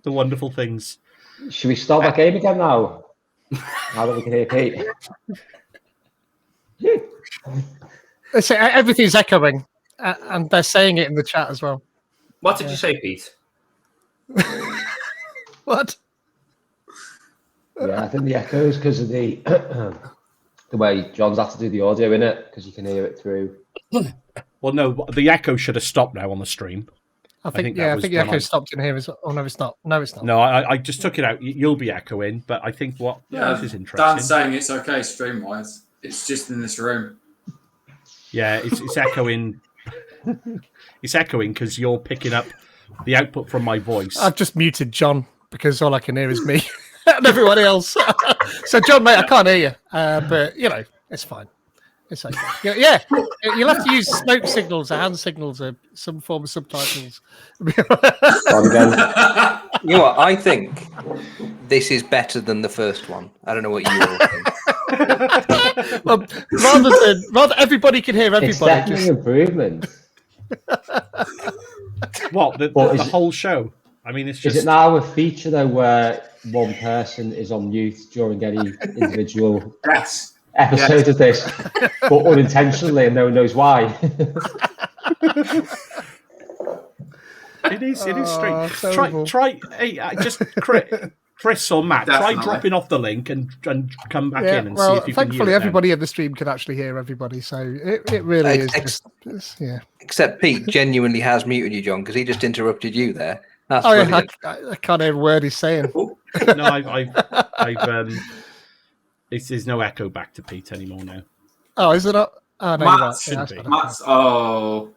Speaker 1: the wonderful things.
Speaker 5: Should we start that game again now? Now that we can hear Pete.
Speaker 6: They say everything's echoing, and they're saying it in the chat as well.
Speaker 3: What did you say, Pete?
Speaker 6: What?
Speaker 5: Yeah, I think the echoes because of the the way John's had to do the audio in it, because you can hear it through.
Speaker 1: Well, no, the echo should have stopped now on the stream.
Speaker 6: I
Speaker 1: think
Speaker 6: think
Speaker 1: that
Speaker 6: I
Speaker 1: was
Speaker 6: think the
Speaker 1: when
Speaker 6: echo
Speaker 1: I-
Speaker 6: stopped in here as well. Oh no, it's not. No, it's not.
Speaker 1: No, I just took it out. You'll be echoing, but I think
Speaker 2: Yeah,
Speaker 1: this is interesting.
Speaker 2: Dan's saying it's okay stream wise. It's just in this room.
Speaker 1: Yeah, it's echoing. It's echoing because you're picking up the output from my voice.
Speaker 6: I've just muted John because all I can hear is me and everybody else. So John, mate, I can't hear you, but you know it's fine. It's okay. Yeah, you'll have to use smoke signals or hand signals or some form of subtitles.
Speaker 5: On again.
Speaker 4: You know what? I think this is better than the first one. I don't know what you all think.
Speaker 6: rather everybody can hear
Speaker 5: It's
Speaker 6: everybody.
Speaker 5: definitely an improvement.
Speaker 1: What the
Speaker 5: But is it-
Speaker 1: whole show? I mean, it's
Speaker 5: Is
Speaker 1: just
Speaker 5: it now a feature though where one person is on mute during any individual
Speaker 2: Yes.
Speaker 5: episode of this, but unintentionally and no one knows why?
Speaker 1: it is strange.
Speaker 6: terrible.
Speaker 1: Try hey, just Chris or Matt,
Speaker 2: Definitely.
Speaker 1: try dropping off the link and come back
Speaker 6: Yeah,
Speaker 1: in and
Speaker 6: well,
Speaker 1: see if you can hear
Speaker 6: thankfully
Speaker 1: it then.
Speaker 6: everybody in the stream can actually hear everybody, so it really is. Yeah.
Speaker 4: Except Pete genuinely has muted you, John, because he just interrupted you there. That's
Speaker 6: Oh yeah,
Speaker 4: brilliant.
Speaker 6: I can't hear a word he's saying.
Speaker 1: No, I've there's no echo back to Pete anymore now.
Speaker 6: Oh, is it not? Oh no,
Speaker 2: Matt's
Speaker 6: you're right.
Speaker 1: should
Speaker 6: Yeah,
Speaker 1: be.
Speaker 2: Matt's. Oh.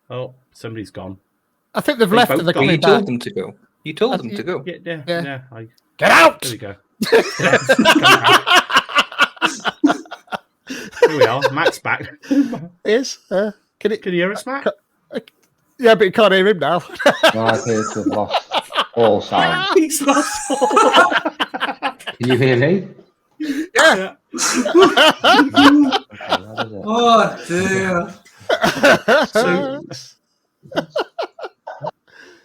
Speaker 1: Oh, somebody's gone.
Speaker 6: I think they've
Speaker 1: They
Speaker 6: left
Speaker 1: both
Speaker 6: and they're
Speaker 1: got-
Speaker 4: Well,
Speaker 6: coming
Speaker 4: you told
Speaker 6: back.
Speaker 4: them to go. You told them to go.
Speaker 1: Yeah.
Speaker 6: Yeah.
Speaker 1: I,
Speaker 6: Get out!
Speaker 1: there we go. Here we are. Matt's back.
Speaker 6: Is can it?
Speaker 1: Can you hear us, Matt?
Speaker 6: Yeah, but you can't hear him now.
Speaker 5: I appear to have lost all sound.
Speaker 1: He's lost.
Speaker 5: Can you hear me?
Speaker 1: Yeah.
Speaker 5: Okay, that is it.
Speaker 2: Oh dear.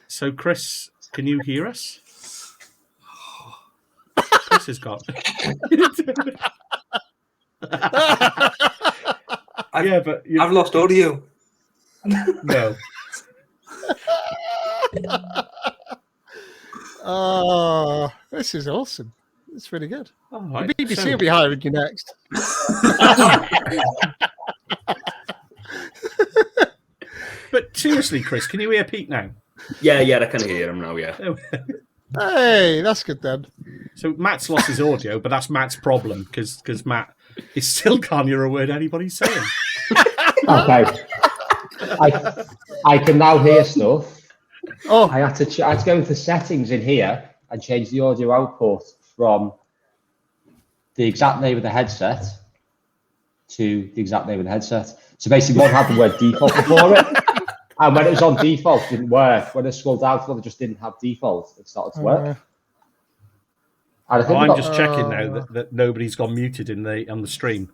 Speaker 1: So, Chris, can you hear us? Chris has got. Yeah, but you,
Speaker 4: I've lost audio.
Speaker 1: no.
Speaker 6: Oh, this is awesome. It's really good.
Speaker 1: All right.
Speaker 6: BBC
Speaker 1: so-
Speaker 6: will be hiring you next.
Speaker 1: But seriously, Chris, can you hear Pete now?
Speaker 3: Yeah, I can hear him now. Yeah.
Speaker 6: Hey, that's good then.
Speaker 1: So Matt's lost his audio, but that's Matt's problem because Matt he still can't hear a word anybody's saying.
Speaker 5: Okay. I can now hear stuff.
Speaker 6: Oh,
Speaker 5: I had to go into settings in here and change the audio output from the exact name of the headset to the exact name of the headset. So basically, one had the word default before it, and when it was on default, it didn't work. When I scrolled down to it, it just didn't have default. It started to work. And I think
Speaker 1: I'm
Speaker 5: we got-
Speaker 1: just checking now that nobody's gone muted on the stream.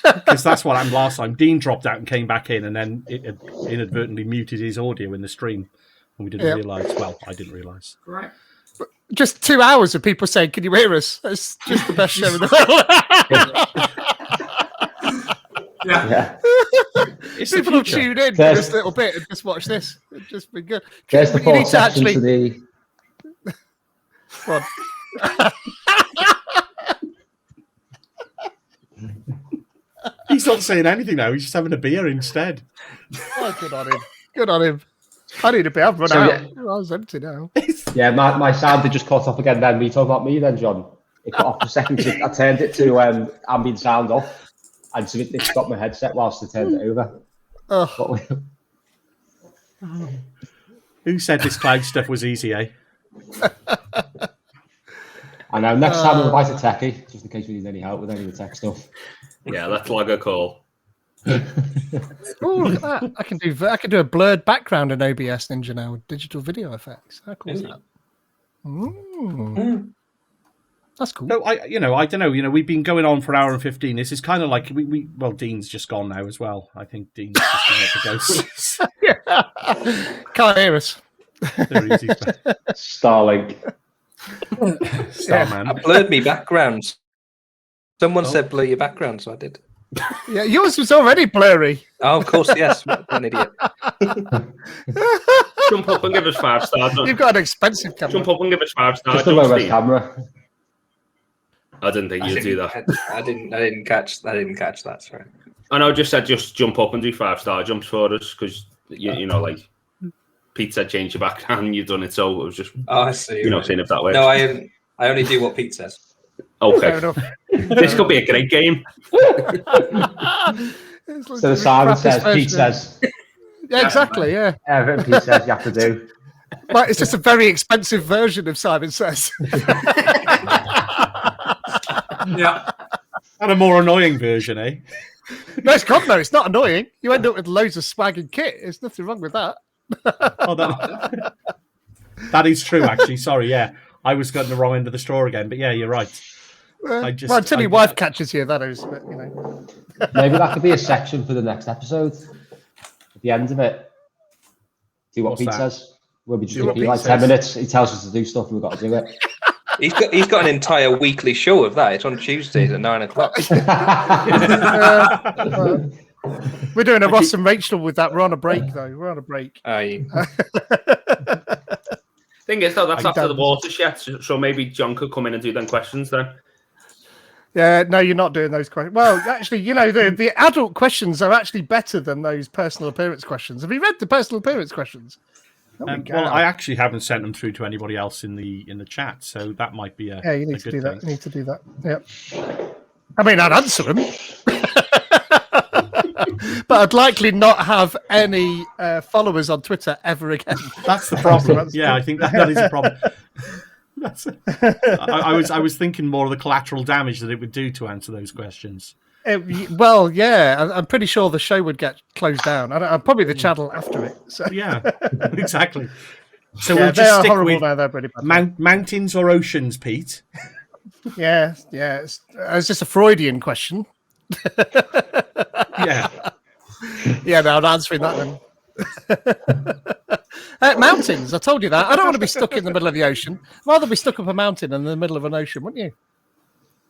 Speaker 1: Because that's what happened last time. Dean dropped out and came back in, and then it had inadvertently muted his audio in the stream, and we didn't
Speaker 6: Yeah.
Speaker 1: realise. Well, I didn't realise.
Speaker 2: Great.
Speaker 6: just 2 hours of people saying, "Can you hear us?" It's just the best show in the world.
Speaker 2: Yeah.
Speaker 5: yeah.
Speaker 1: It's the
Speaker 6: People have
Speaker 1: future.
Speaker 6: tuned in for
Speaker 5: There's-
Speaker 6: this little bit and just watch this. It's just been good.
Speaker 5: There's the
Speaker 6: You
Speaker 5: four
Speaker 6: need to
Speaker 5: sections
Speaker 6: actually-
Speaker 5: to the.
Speaker 6: Go on.
Speaker 1: He's not saying anything now. He's just having a beer instead.
Speaker 6: Oh, good on him. Good on him. I need a bit. I've run
Speaker 5: So,
Speaker 6: out.
Speaker 5: yeah.
Speaker 6: I was empty now.
Speaker 5: Yeah, my sound did just cut off again. Then we talk about me then, John. It cut off for a second. I turned it to ambient sound off, and so it stopped my headset whilst I turned it over.
Speaker 6: Oh,
Speaker 5: But
Speaker 1: Who said this cloud stuff was easy, eh?
Speaker 5: I know. Next time we'll invite a techie, just in case we need any help with any of the tech stuff.
Speaker 3: Yeah, let's log a call.
Speaker 6: oh, look at that! I can do a blurred background in OBS Ninja now with digital video effects. How cool is that? That's cool.
Speaker 1: No, I don't know. We've been going on for an hour and 15. This is kind of like well, Dean's just gone now as well. I think Dean's just going to ghosts.
Speaker 6: Can't hear us.
Speaker 1: They're easy.
Speaker 5: Starlink.
Speaker 1: Starman.
Speaker 4: I blurred me background. Someone said blur your background, so I did.
Speaker 6: Yeah, yours was already blurry.
Speaker 4: Oh, of course, yes. What an idiot.
Speaker 3: Jump up and give us 5 stars.
Speaker 6: You've got an expensive camera.
Speaker 3: Jump up and give us 5 stars.
Speaker 5: Just a low res
Speaker 3: Steve.
Speaker 5: camera.
Speaker 3: I didn't think you'd do that.
Speaker 4: I didn't catch that. Sorry.
Speaker 3: I know. Just said just jump up and do 5-star jumps for us because you know like Pete said change your background. You've done it, so it was just
Speaker 4: Oh, I see.
Speaker 3: seeing if that works.
Speaker 4: No, I only do what Pete says.
Speaker 6: Fair
Speaker 3: Okay,
Speaker 6: enough.
Speaker 3: this could be a great game.
Speaker 6: It's like
Speaker 5: So the
Speaker 6: the
Speaker 5: Simon
Speaker 6: crappiest
Speaker 5: says,
Speaker 6: version
Speaker 5: Pete
Speaker 6: of-
Speaker 5: says,
Speaker 6: Yeah, exactly. Yeah,
Speaker 5: everything Pete says you have to do.
Speaker 6: but it's just a very expensive version of Simon Says.
Speaker 2: Yeah.
Speaker 1: And a more annoying version, eh?
Speaker 6: No, it's God, no, it's not annoying. You end up with loads of swag and kit. There's nothing wrong with that.
Speaker 1: Oh, that is true, actually. Sorry, yeah. I was getting the wrong end of the straw again. But yeah, you're right. I just
Speaker 6: well, until
Speaker 1: I-
Speaker 6: your wife catches you, that is, but, you know.
Speaker 5: Maybe that could be a section for the next episode. At the end of it, see what
Speaker 1: What's
Speaker 5: Pete
Speaker 1: that?
Speaker 5: says. Where we just
Speaker 1: See what
Speaker 5: give Pete
Speaker 1: Pete
Speaker 5: like 10
Speaker 1: says.
Speaker 5: minutes. He tells us to do stuff and we've got to do it.
Speaker 4: He's got an entire weekly show of that. It's on Tuesdays at 9 o'clock.
Speaker 6: We're doing a Ross and Rachel with that. We're on a break, though. We're on a break.
Speaker 4: Aye.
Speaker 3: Thing is, though, that's
Speaker 6: I
Speaker 3: after the
Speaker 6: don't-
Speaker 3: watershed, so maybe John could come in and do them questions then.
Speaker 6: Yeah, no, you're not doing those questions. Well, actually, you know, the adult questions are actually better than those personal appearance questions. Have you read the personal appearance questions? Oh my God.
Speaker 1: well, I actually haven't sent them through to anybody else in the chat, so that might be a
Speaker 6: Yeah, you
Speaker 1: a
Speaker 6: need to
Speaker 1: good
Speaker 6: do that.
Speaker 1: thing.
Speaker 6: You need to do that. Yep. I mean, I'd answer them, but I'd likely not have any followers on Twitter ever again.
Speaker 1: That's the problem. Yeah, I think that is a problem. I was thinking more of the collateral damage that it would do to answer those questions.
Speaker 6: Well, yeah, I'm pretty sure the show would get closed down. Probably the channel after it. So.
Speaker 1: Yeah, exactly. So
Speaker 6: Yeah,
Speaker 1: we'll
Speaker 6: they
Speaker 1: just
Speaker 6: are
Speaker 1: stick
Speaker 6: horrible
Speaker 1: with
Speaker 6: now. They're pretty bad.
Speaker 1: mountains or oceans, Pete.
Speaker 6: Yeah. It's just a Freudian question.
Speaker 1: Yeah.
Speaker 6: Yeah, no, I'm answering that then. Mountains, I told you that. I don't want to be stuck in the middle of the ocean. I'd rather be stuck up a mountain than in the middle of an ocean, wouldn't you?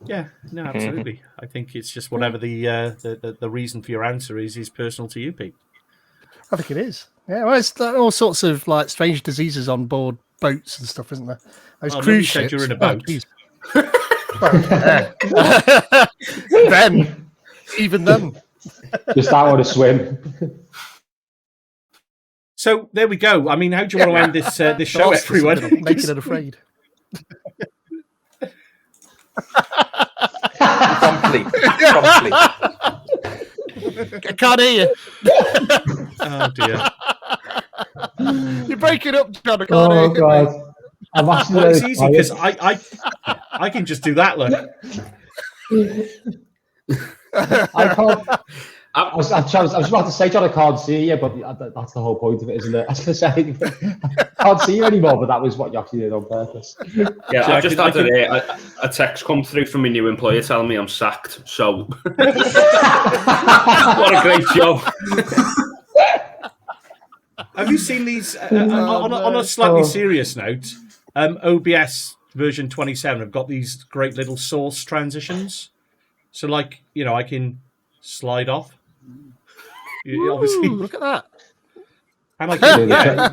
Speaker 1: Yeah, no, absolutely. I think it's just whatever the reason for your answer is personal to you, Pete.
Speaker 6: I think it is. Yeah, well, it's all sorts of like strange diseases on board boats and stuff, isn't there? Those
Speaker 1: Well,
Speaker 6: cruise
Speaker 1: nobody said
Speaker 6: ships.
Speaker 1: you're in a
Speaker 6: Oh,
Speaker 1: boat.
Speaker 6: geez. Well, then, even then.
Speaker 5: Just I want to swim.
Speaker 1: So there we go. I mean, how do you want to end this this show,
Speaker 6: Lost or
Speaker 1: everyone?
Speaker 6: something, Naked and afraid.
Speaker 4: Promptly.
Speaker 6: I can't hear you.
Speaker 1: Oh dear.
Speaker 6: You're breaking up, John. I can't hear
Speaker 5: Oh
Speaker 6: you.
Speaker 5: God. I'm actually
Speaker 1: Well, it's
Speaker 5: really
Speaker 1: easy because I can just do that. Look,
Speaker 5: I can't. I was about to say, John, I can't see you, but that's the whole point of it, isn't it? I was going to say, I can't see you anymore, but that was what you actually did on purpose.
Speaker 3: Yeah,
Speaker 1: So
Speaker 3: I
Speaker 1: I
Speaker 3: just
Speaker 1: could-
Speaker 3: had a text come through from my new employer telling me I'm sacked. So, what a great job!
Speaker 1: have you seen these? On a slightly serious note, OBS version 27 have got these great little source transitions. So, like, you know, I can slide off. Obviously,
Speaker 6: Ooh, look at that.
Speaker 1: and I
Speaker 5: Do
Speaker 1: can,
Speaker 5: the,
Speaker 1: yeah,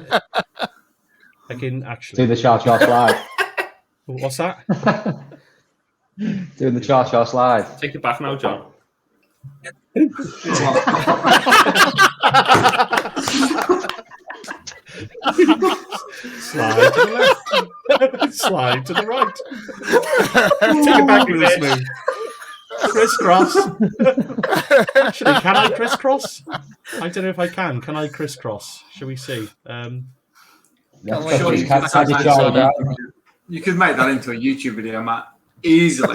Speaker 1: I can
Speaker 5: do
Speaker 1: actually.
Speaker 5: the cha-cha slide.
Speaker 1: What's that?
Speaker 5: Doing the cha-cha slide.
Speaker 3: Take it back now, John.
Speaker 1: Slide to the left. Slide to the right. Take it back with a smooth. Crisscross. Actually, can I crisscross? I don't know if I can. Can I crisscross? Shall we see?
Speaker 5: Yeah,
Speaker 2: Sure, you
Speaker 5: can't
Speaker 2: can
Speaker 5: see
Speaker 2: make
Speaker 5: cha-cha.
Speaker 2: that- you could make that into a YouTube video, Matt. Easily.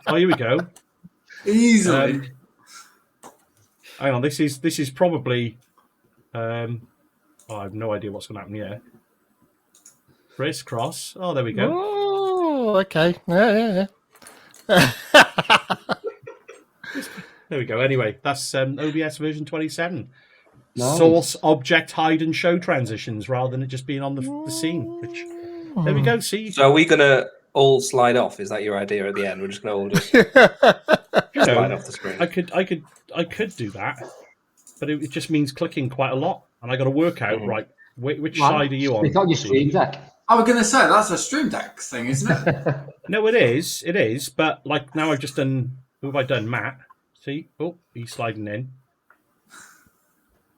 Speaker 1: Oh, here we go.
Speaker 2: Easily.
Speaker 1: Hang on. This is probably. I have no idea what's going to happen here. Crisscross. Oh, there we go.
Speaker 6: Oh, okay. Yeah.
Speaker 1: There we go. Anyway, that's OBS version 27.
Speaker 5: Nice.
Speaker 1: Source, object, hide, and show transitions rather than it just being on the scene. Which there we go. See,
Speaker 4: So are we going to all slide off? Is that your idea at the end? We're just going to all just
Speaker 1: you
Speaker 4: slide
Speaker 1: know,
Speaker 4: off the screen.
Speaker 1: I could do that, but it just means clicking quite a lot, and I got to work out right which side are you on.
Speaker 5: It's on your stream deck.
Speaker 2: I was going to say, that's a Stream Deck thing, isn't it?
Speaker 1: No, it is. But like now, I've just done. Who have I done? Matt. See, oh, he's sliding in.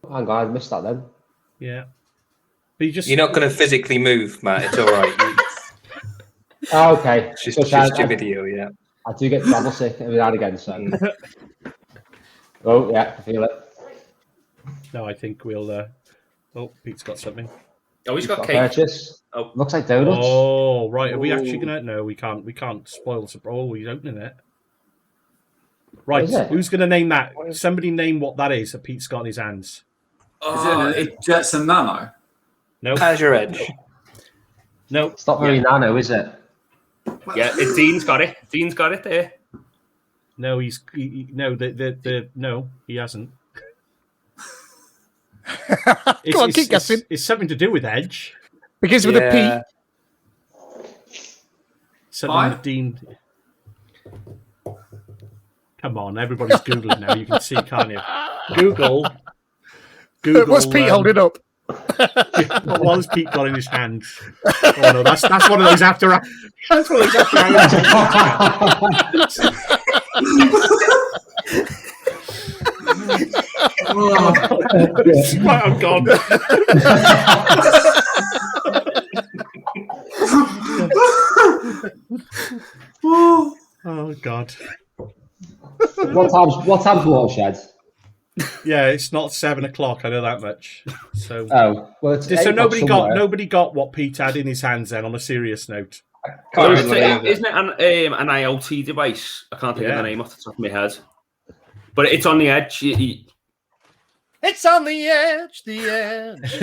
Speaker 5: Hang on, I missed that then.
Speaker 1: Yeah, but you just
Speaker 4: You're not going to physically move, Matt. It's all right.
Speaker 5: Oh, okay.
Speaker 4: It's just,
Speaker 5: So
Speaker 4: just
Speaker 5: I,
Speaker 4: your video, yeah.
Speaker 5: I do get travel sick every now and again, so. Oh, yeah, I feel it.
Speaker 1: No, I think we'll. Oh, Pete's got something.
Speaker 3: Oh, he's got
Speaker 5: Got a
Speaker 3: cake.
Speaker 5: purchase.
Speaker 3: Oh.
Speaker 5: Looks like donuts.
Speaker 1: Oh, right. Are we actually
Speaker 4: Ooh.
Speaker 1: gonna? No, we can't. We can't spoil the. Oh, he's opening it. Right.
Speaker 5: Is it?
Speaker 1: Who's gonna name that? Somebody name what that is that Pete's got in his hands.
Speaker 2: Is it a Jetson Nano?
Speaker 1: No.
Speaker 4: Azure Edge.
Speaker 1: No.
Speaker 5: It's not very nano, is it?
Speaker 3: Yeah, Dean's got it. Dean's got it there.
Speaker 1: No, he hasn't.
Speaker 6: Go on, keep guessing.
Speaker 1: It's something to do with Edge.
Speaker 6: Begins with a P.
Speaker 1: Something with Dean. Come on, everybody's googling now. You can see, can't you? Google.
Speaker 6: What's Pete holding up?
Speaker 1: What has Pete got in his hand? Oh no, that's one of those after. That's one of those after hours. Right, I'm gone. Oh God.
Speaker 5: What time's Watershed?
Speaker 1: Yeah, it's not 7 o'clock. I know that much. So,
Speaker 5: well, it's
Speaker 1: so nobody got what Pete had in his hands. Then, on a serious note,
Speaker 3: Isn't it an IoT device? I can't think of the name off the top of my head, but it's on the edge.
Speaker 6: It's on the edge. The edge.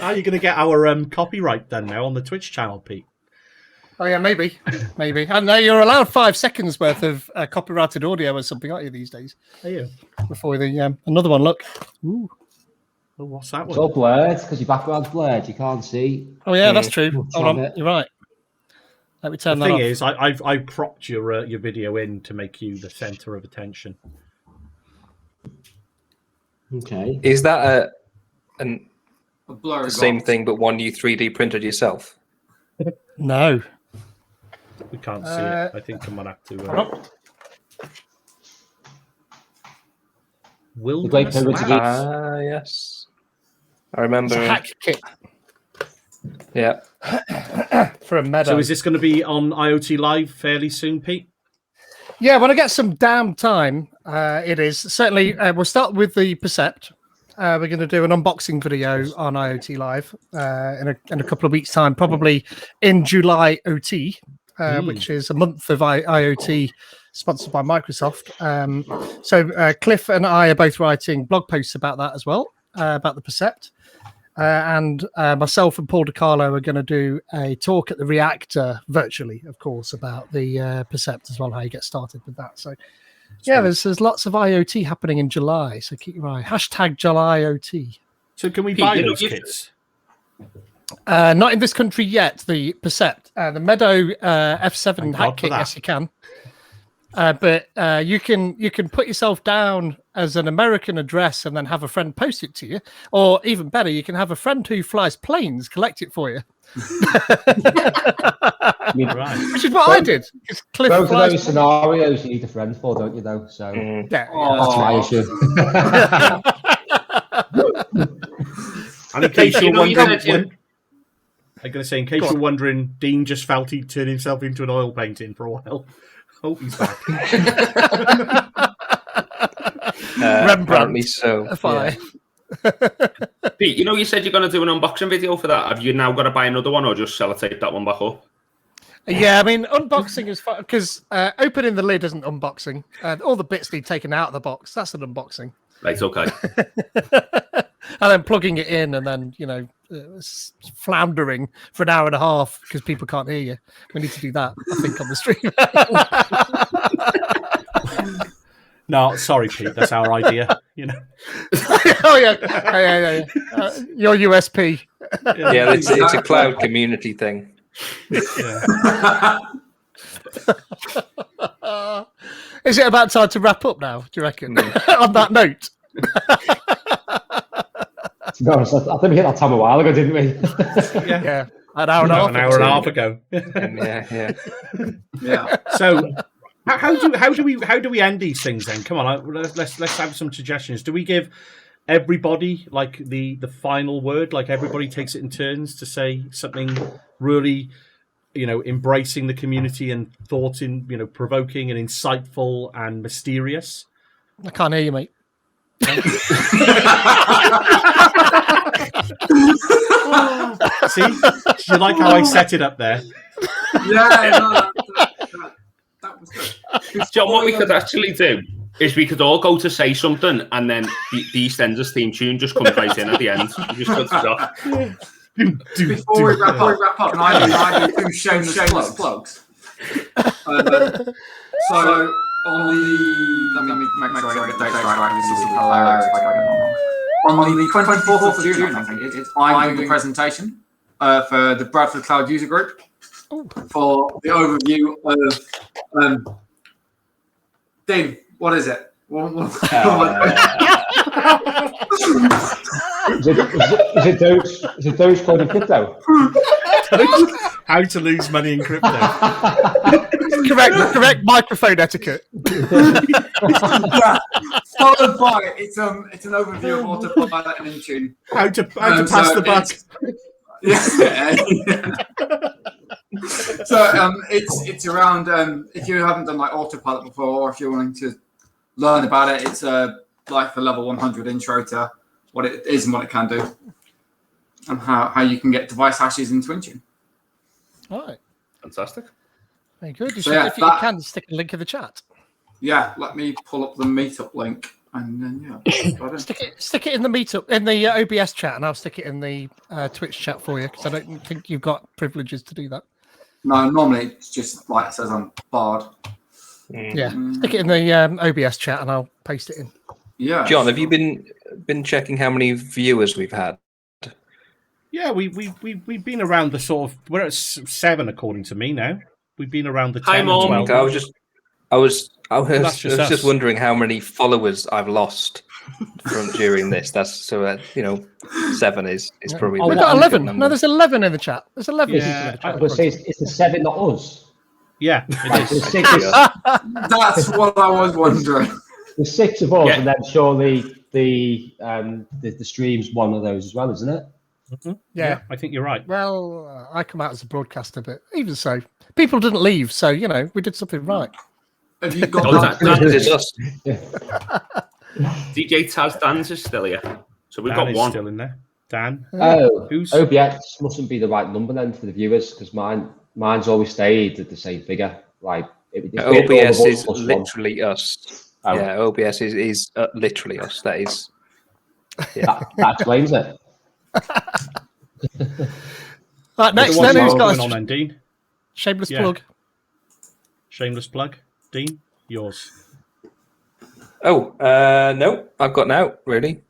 Speaker 1: Are you going to get our copyright done now on the Twitch channel, Pete?
Speaker 6: Oh yeah, maybe. And you're allowed 5 seconds worth of copyrighted audio or something, aren't you, these days?
Speaker 1: Are you?
Speaker 6: Before the another one, look. Ooh.
Speaker 1: Oh, what's that
Speaker 5: It's
Speaker 1: one?
Speaker 5: all blurred because your background's blurred. You can't see.
Speaker 6: Oh yeah, that's true. Hold on, you're right. Let me turn
Speaker 1: The
Speaker 6: that
Speaker 1: thing
Speaker 6: off.
Speaker 1: is, I propped your video in to make you the centre of attention.
Speaker 5: Okay.
Speaker 4: Is that
Speaker 2: A blurry
Speaker 4: the same
Speaker 2: box.
Speaker 4: thing, but one you 3D printed yourself?
Speaker 6: No.
Speaker 1: We can't see it. I think I might have to.
Speaker 5: The Great Pyramid of
Speaker 4: Ah, yes. I remember.
Speaker 6: It's a hack kit
Speaker 4: Yeah.
Speaker 6: for a meadow.
Speaker 1: So is this going to be on IoT Live fairly soon, Pete?
Speaker 6: Yeah, when I get some damn time, it is. Certainly, we'll start with the Percept. We're going to do an unboxing video on IoT Live in a couple of weeks' time, probably in July OT, which is a month of IoT sponsored by Microsoft. So Cliff and I are both writing blog posts about that as well, about the Percept. And myself and Paul DiCarlo are going to do a talk at the Reactor virtually, of course, about the Percept as well, how you get started with that. So, yeah, there's lots of IoT happening in July. So keep your eye. # July IoT.
Speaker 1: So can we
Speaker 3: Pete,
Speaker 1: buy
Speaker 3: you know,
Speaker 1: those
Speaker 3: you-
Speaker 1: kits?
Speaker 6: Not in this country yet, the Percept. The Meadow F7
Speaker 1: Thank God
Speaker 6: hack
Speaker 1: for
Speaker 6: kit,
Speaker 1: that.
Speaker 6: yes, you can. But you can put yourself down as an American address and then have a friend post it to you. Or even better, you can have a friend who flies planes collect it for you.
Speaker 1: Right.
Speaker 6: Which is what I did. 'Cause Cliff
Speaker 5: Both of
Speaker 6: flies
Speaker 5: those scenarios you need a friend for, don't you, though? So
Speaker 4: Mm.
Speaker 6: Yeah,
Speaker 5: that's my issue.
Speaker 1: And in case you're
Speaker 3: You know, you
Speaker 1: wondering,
Speaker 3: said you-
Speaker 1: I'm going to say, in case you're wondering, Dean just felt he'd turned himself into an oil painting for a while. Hope he's back.
Speaker 4: Apparently so.
Speaker 6: Fine.
Speaker 3: Pete, you know, you said you're going to do an unboxing video for that. Have you now got to buy another one or just sellotape that one back up?
Speaker 6: Yeah, I mean, unboxing is fun because opening the lid isn't unboxing. All the bits need taken out of the box. That's an unboxing.
Speaker 3: Right, okay.
Speaker 6: And then plugging it in and then, floundering for an hour and a half because people can't hear you. We need to do that, I think, on the stream.
Speaker 1: No, sorry, Pete. That's our idea.
Speaker 6: Oh, yeah. Your USP.
Speaker 4: Yeah, it's a cloud community thing.
Speaker 1: Yeah.
Speaker 6: Is it about time to wrap up now, do you reckon? On that note.
Speaker 5: To be honest, I think we hit that time a while ago, didn't we?
Speaker 6: Yeah. An hour and a half.
Speaker 1: An hour and a half ago.
Speaker 2: Yeah.
Speaker 1: So, how do we end these things then? Come on, let's have some suggestions. Do we give everybody like the final word? Like everybody takes it in turns to say something really, embracing the community and thought in, provoking and insightful and mysterious.
Speaker 6: I can't hear you, mate.
Speaker 1: See, do you like how I set it up there?
Speaker 2: Yeah, no, that was good.
Speaker 3: John, what we could actually do is we could all go to say something and then the EastEnders theme tune just comes right in at the end. You just cut it off.
Speaker 2: Before we wrap up, and I do two shameless plugs. So on the, let me make sure I get the dates right. This is hilarious. On the 24th of June, I think it is, I'm doing a presentation for the Bradford Cloud User Group for the overview of Dean. What is it?
Speaker 5: Is it Dogecoin and crypto?
Speaker 1: How to lose money in crypto.
Speaker 8: correct microphone etiquette.
Speaker 2: Yeah, followed by it's an overview of Autopilot and Intune.
Speaker 1: How to pass the buck.
Speaker 2: So it's around if you haven't done like Autopilot before, or if you're wanting to learn about it, it's like the level 100 intro to what it is and what it can do, and how you can get device hashes into Intune.
Speaker 8: All right,
Speaker 3: Fantastic.
Speaker 8: very good.
Speaker 2: So yeah,
Speaker 8: if you can, stick a link in the chat.
Speaker 2: Yeah, let me pull up the meetup link, and then yeah,
Speaker 8: Stick it in the meetup in the OBS chat, and I'll stick it in the Twitch chat for you because I don't think you've got privileges to do that.
Speaker 2: No, normally it's just like it says I'm barred.
Speaker 8: Yeah, stick it in the OBS chat, and I'll paste it in.
Speaker 2: Yeah,
Speaker 4: John, have you been checking how many viewers we've had?
Speaker 1: Yeah, we've been around the sort of, we're at 7 according to me now. We've been around the 10
Speaker 3: Hi,
Speaker 1: and
Speaker 3: Mom.
Speaker 1: 12.
Speaker 4: I was
Speaker 1: That's just us.
Speaker 4: just wondering how many followers I've lost during this. That's so 7 is probably.
Speaker 5: Oh,
Speaker 8: We've
Speaker 5: what
Speaker 8: got
Speaker 5: a
Speaker 8: 11.
Speaker 5: good
Speaker 8: No, there's 11 in the chat. There's 11 people in
Speaker 1: Yeah,
Speaker 8: the
Speaker 5: I
Speaker 8: chat.
Speaker 5: was going to say it's the 7, not us.
Speaker 1: Yeah, it is.
Speaker 5: The 6 is,
Speaker 2: that's what I was wondering.
Speaker 5: the 6 of us,
Speaker 3: Yeah.
Speaker 5: and then surely the stream's one of those as well, isn't it?
Speaker 8: Yeah.
Speaker 1: I think you're right.
Speaker 8: Well, I come out as a broadcaster, but even so, people didn't leave, so we did something right.
Speaker 2: Have you got
Speaker 3: Oh,
Speaker 2: that?
Speaker 4: It's us.
Speaker 3: DJ Taz Dan's is still here. So we've
Speaker 1: Dan
Speaker 3: got
Speaker 1: is
Speaker 3: one.
Speaker 1: still in there. Dan,
Speaker 5: Oh,
Speaker 1: who's
Speaker 5: OBS mustn't be the right number then for the viewers because mine's always stayed at the same figure. Like it's been all of
Speaker 4: OBS
Speaker 5: us
Speaker 4: is
Speaker 5: plus one.
Speaker 4: literally us.
Speaker 5: Oh.
Speaker 4: Yeah, OBS is literally us. That is.
Speaker 5: That explains it.
Speaker 8: Right, next,
Speaker 1: So
Speaker 8: then
Speaker 1: what's
Speaker 8: who's got
Speaker 1: going on
Speaker 8: a
Speaker 1: then, Dean?
Speaker 8: shameless
Speaker 1: Yeah.
Speaker 8: plug?
Speaker 1: Shameless plug. Dean, yours.
Speaker 4: Oh, no, I've got out really.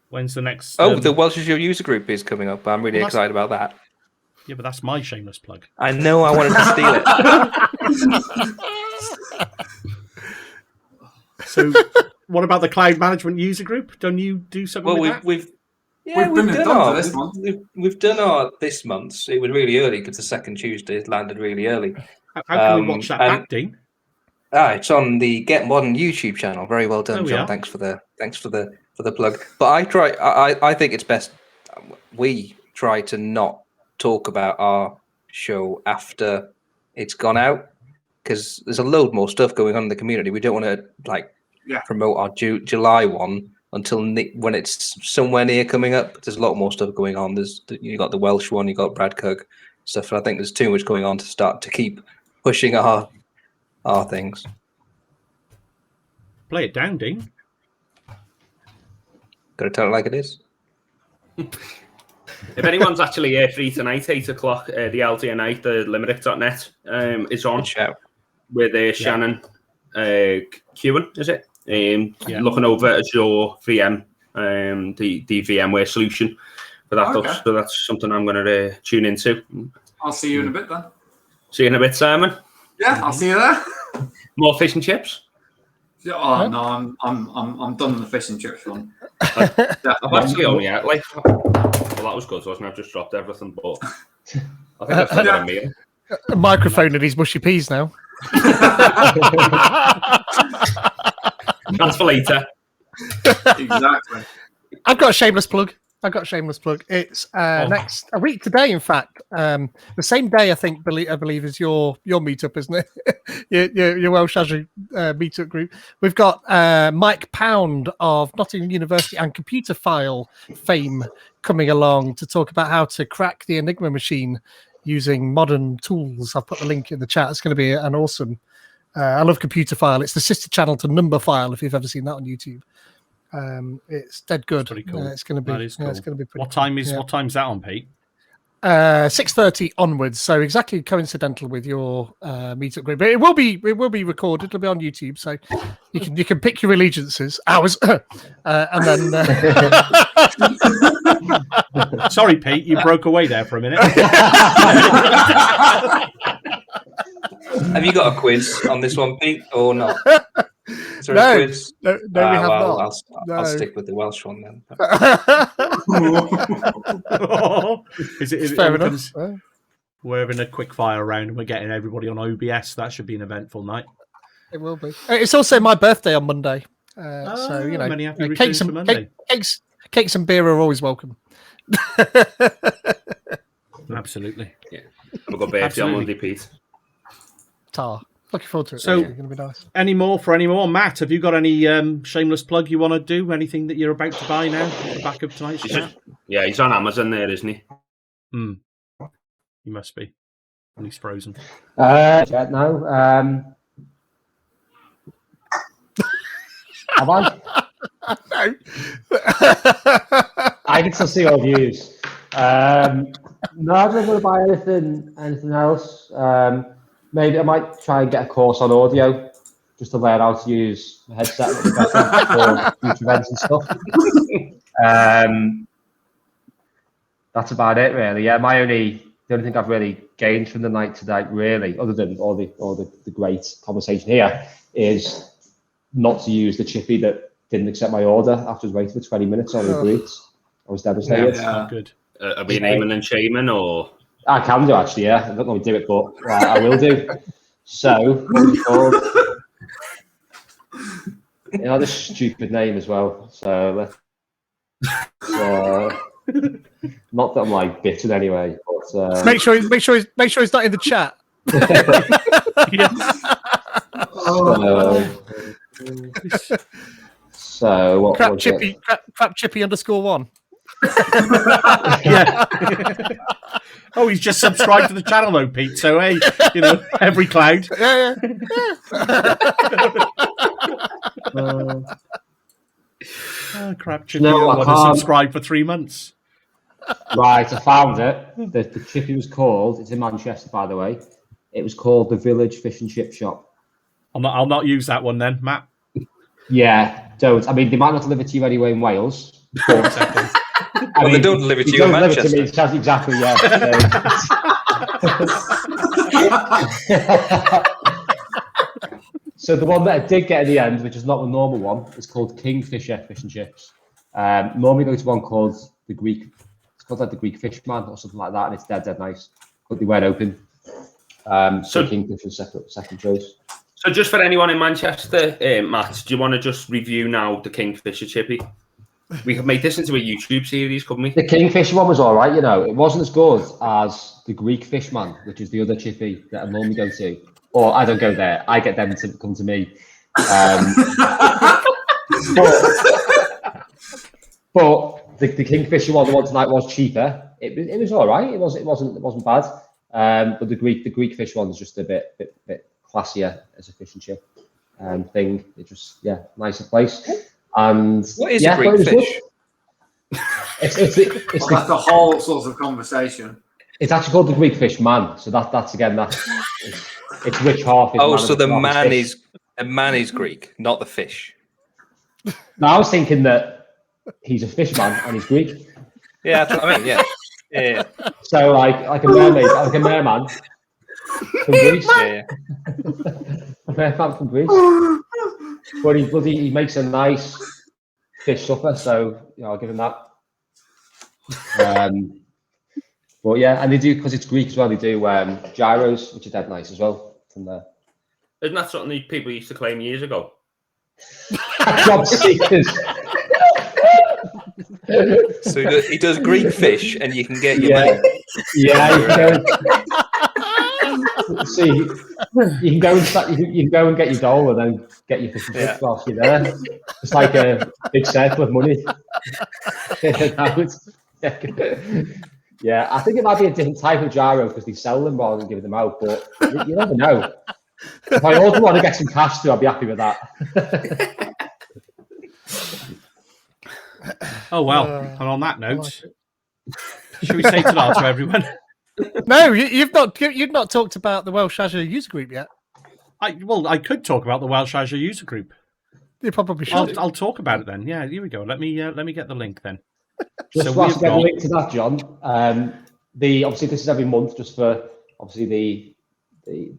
Speaker 1: When's the next?
Speaker 4: The Welsh is Your User Group is coming up. I'm really
Speaker 1: Well,
Speaker 4: excited about that.
Speaker 1: Yeah, but that's my shameless plug.
Speaker 4: I know I wanted to steal it.
Speaker 1: So, what about the cloud management user group? Don't you do something
Speaker 4: Well,
Speaker 1: with that?
Speaker 4: we've
Speaker 2: been done for this month.
Speaker 4: We've done our this month. It was really early because the second Tuesday it landed really early.
Speaker 1: How can we watch that
Speaker 4: and-
Speaker 1: back, Dean?
Speaker 4: It's on the Get Modern YouTube channel. Very well done,
Speaker 1: There we
Speaker 4: John.
Speaker 1: are.
Speaker 4: Thanks for the plug. But I think it's best we try to not talk about our show after it's gone out because there's a load more stuff going on in the community. We don't want to promote our July one until when it's somewhere near coming up. There's a lot more stuff going on. You got the Welsh one, you got Brad Cook stuff. And I think there's too much going on to start to keep pushing our things.
Speaker 1: Play it down, Dean.
Speaker 4: Got to tell it like it is.
Speaker 3: If anyone's actually free tonight, 8 o'clock, the LDNI, the limerick.net is on
Speaker 4: Good shout.
Speaker 3: with Shannon Kewen, is it? Looking over Azure VM, the VMware solution for that.
Speaker 2: Okay.
Speaker 3: So that's something I'm going to tune into.
Speaker 2: I'll see you in a bit then.
Speaker 3: See you in a bit, Simon.
Speaker 2: Yeah, I'll see you there.
Speaker 3: More fish and chips.
Speaker 2: Yeah, oh no, I'm done with the fish and chips one.
Speaker 3: I've actually only had well, that was good, wasn't it? I've just dropped everything, but I think I've still got a meal.
Speaker 8: A microphone and his mushy peas now.
Speaker 3: That's for later.
Speaker 2: Exactly.
Speaker 8: I've got a shameless plug. It's next a week today, in fact. The same day, I believe is your meetup, isn't it? your Welsh Azure meetup group. We've got Mike Pound of Nottingham University and computer file fame coming along to talk about how to crack the Enigma machine using modern tools. I've put the link in the chat. It's going to be an awesome. I love computer file. It's the sister channel to Number File. If you've ever seen that on YouTube. It's dead good.
Speaker 1: Pretty cool.
Speaker 8: It's going to be.
Speaker 1: That is cool.
Speaker 8: It's going to be pretty.
Speaker 1: What time's that on, Pete?
Speaker 8: 6:30 onwards, so exactly coincidental with your meetup group. But it will be recorded. It'll be on YouTube, so you can pick your allegiances, ours, and then.
Speaker 1: Sorry, Pete, you broke away there for a minute.
Speaker 4: Have you got a quiz on this one, Pete, or not? Is there
Speaker 8: No,
Speaker 4: a quiz?
Speaker 8: no, we have
Speaker 4: well,
Speaker 8: not.
Speaker 4: I'll
Speaker 8: No.
Speaker 4: stick with the Welsh one then.
Speaker 1: Is it
Speaker 8: Fair
Speaker 1: it
Speaker 8: enough.
Speaker 1: comes- We're having a quick fire round and we're getting everybody on OBS. That should be an eventful night.
Speaker 8: It will be. It's also my birthday on Monday, so you know,
Speaker 1: many happy
Speaker 8: cakes
Speaker 1: returns for
Speaker 8: and
Speaker 1: Monday.
Speaker 8: cakes and beer are always welcome.
Speaker 1: Absolutely.
Speaker 3: Have a good birthday on
Speaker 1: Absolutely.
Speaker 3: Monday, Pete.
Speaker 8: Tar. Looking forward to it.
Speaker 1: So-
Speaker 8: it's going to be nice.
Speaker 1: Any more? Matt, have you got any shameless plug you want to do? Anything that you're about to buy now off the back of tonight's chat?
Speaker 3: Yeah, he's on Amazon there, isn't he?
Speaker 1: He must be. And he's frozen.
Speaker 5: Yeah, no. Have I?
Speaker 8: No.
Speaker 5: I can still see all views. No, I'm not going to buy anything else. Maybe I might try and get a course on audio just to learn how to use a headset for future events and stuff. That's about it, really. Yeah, the only thing I've really gained from the night tonight, really, other than all the great conversation here, is not to use the chippy that didn't accept my order after I was waiting for 20 minutes on Uber Eats. I was devastated.
Speaker 2: Yeah.
Speaker 1: Not good.
Speaker 3: Are we naming and shaming, or
Speaker 5: I can do, actually, yeah. I don't know if I do it, but I will do. So, what's it called? It had a stupid name as well. So, let's. Not that I'm like bitter anyway, but
Speaker 8: Make sure he's not in the chat.
Speaker 5: So what
Speaker 8: Crap
Speaker 5: was
Speaker 8: chippy,
Speaker 5: it?
Speaker 8: crap chippy _1.
Speaker 1: Yeah. Oh, he's just subscribed to the channel though, Pete. So hey, every cloud.
Speaker 8: Yeah.
Speaker 1: Crap, chippy.
Speaker 5: No, I
Speaker 1: want to
Speaker 5: can't.
Speaker 1: subscribe for 3 months.
Speaker 5: Right, I found it. The chippy was called. It's in Manchester, by the way. It was called the Village Fish and Chip Shop.
Speaker 1: I'll not use that one then, Matt.
Speaker 5: Yeah, don't. I mean, they might not deliver to you anyway in Wales. But,
Speaker 4: Well, they don't deliver to you in Manchester.
Speaker 5: Exactly, yeah. So the one that I did get in the end, which is not the normal one, is called Kingfisher Fish and Chips. Normally go to one called the Greek. It's called like the Greek Fishman or something like that, and it's dead nice. But they weren't open. So Kingfisher's second choice.
Speaker 3: so? Just for anyone in Manchester, Matt, do you want to just review now the Kingfisher chippy? We could make this into a YouTube series, couldn't we?
Speaker 5: The Kingfisher one was all right, It wasn't as good as the Greek Fishman, which is the other chippy that I normally go to. Or I don't go there. I get them to come to me. But the Kingfisher one, the one tonight, was cheaper. It was all right. It wasn't bad. But the Greek fish one is just a bit classier as a fish and chip thing. It just nicer place. And
Speaker 4: What is a Greek fish?
Speaker 5: It's
Speaker 2: That's the whole sort of conversation.
Speaker 5: It's actually called the Greek fish man. So that's it's which half is
Speaker 4: Oh,
Speaker 5: man
Speaker 4: so
Speaker 5: and
Speaker 4: the
Speaker 5: not
Speaker 4: man
Speaker 5: fish.
Speaker 4: is Greek, not the fish.
Speaker 5: No, I was thinking that he's a fish man and he's Greek.
Speaker 4: Yeah, that's what I mean. Yeah.
Speaker 5: So like a mermaid, like a merman from Greece.
Speaker 4: Yeah.
Speaker 5: A merman from Greece. But he makes a nice fish supper, so I'll give him that. But yeah, and they do, because it's Greek as well, they do gyros, which are dead nice as well from there.
Speaker 3: Isn't that something that people used to claim years ago?
Speaker 5: Job seekers.
Speaker 4: So he does Greek fish, and you can get your money.
Speaker 5: Yeah, you can go. See, you can go and get your dole, and then get your fish and chips whilst you're there. It's like a big circle of money. Yeah, I think it might be a different type of gyro because they sell them rather than giving them out. But you never know. If I also want to get some cash too, I'll be happy with that.
Speaker 1: Oh well. And on that note, Should we say ta to everyone?
Speaker 8: No, you've not talked about the Welsh Azure user group yet.
Speaker 1: I could talk about the Welsh Azure user group.
Speaker 8: You probably should.
Speaker 1: I'll talk about it then. Yeah, here we go. Let me get the link then.
Speaker 5: Just whilst I get the link to that, John. Obviously this is every month, just for obviously the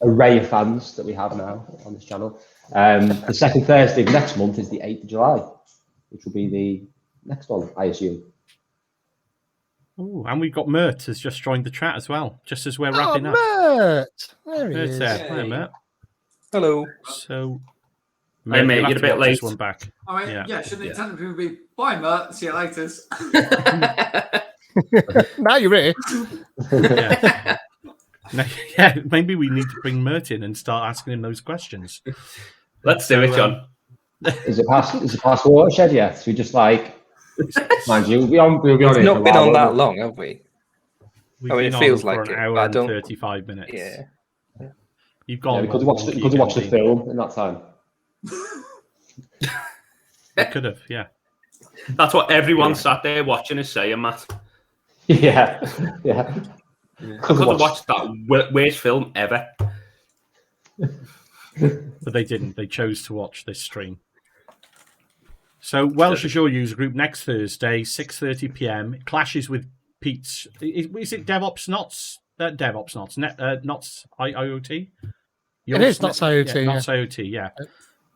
Speaker 5: array of fans that we have now on this channel. The second Thursday of next month is the 8th of July, which will be the next one, I assume.
Speaker 1: Oh, and we've got Mert has just joined the chat as well, just as we're wrapping up.
Speaker 8: Mert! There he
Speaker 1: Mert's
Speaker 8: is.
Speaker 1: there. Hi, Mert.
Speaker 4: Hello.
Speaker 1: So,
Speaker 3: Hey, mate,
Speaker 1: you'll
Speaker 3: you're
Speaker 1: have
Speaker 3: a
Speaker 1: to
Speaker 3: bit
Speaker 1: watch this
Speaker 3: late.
Speaker 1: one back.
Speaker 2: I mean,
Speaker 1: Yeah.
Speaker 2: shouldn't it technically be bye, Mert? See you later.
Speaker 8: Now you're here.
Speaker 1: Yeah. Yeah, maybe we need to bring Mert in and start asking him those questions.
Speaker 3: Let's do it, John.
Speaker 5: Is it past watershed yet? So we just like, mind you, we'll be on
Speaker 4: We've
Speaker 5: it for
Speaker 4: not
Speaker 5: a
Speaker 4: been
Speaker 5: while,
Speaker 4: on that
Speaker 5: won't
Speaker 4: long, have we?
Speaker 1: We've
Speaker 4: I mean,
Speaker 1: been
Speaker 4: it feels
Speaker 1: on
Speaker 4: like
Speaker 1: for
Speaker 4: it,
Speaker 1: an hour
Speaker 4: but I
Speaker 1: and
Speaker 4: don't-
Speaker 1: 35 minutes.
Speaker 4: Yeah.
Speaker 1: You've
Speaker 5: we?
Speaker 1: gone.
Speaker 5: Yeah, we could have watched the film in that time.
Speaker 1: We could have, yeah.
Speaker 3: That's what everyone sat there watching is saying, Matt.
Speaker 5: Yeah.
Speaker 3: Could have watched that worst film ever.
Speaker 1: But they didn't. They chose to watch this stream. So Welsh Azure user group next Thursday, 6:30 p.m. It clashes with Pete's. Is it DevOps Knots? DevOps Knots. Knots IoT.
Speaker 8: It is Knots IoT,
Speaker 1: Yeah, Knots IoT. Yeah.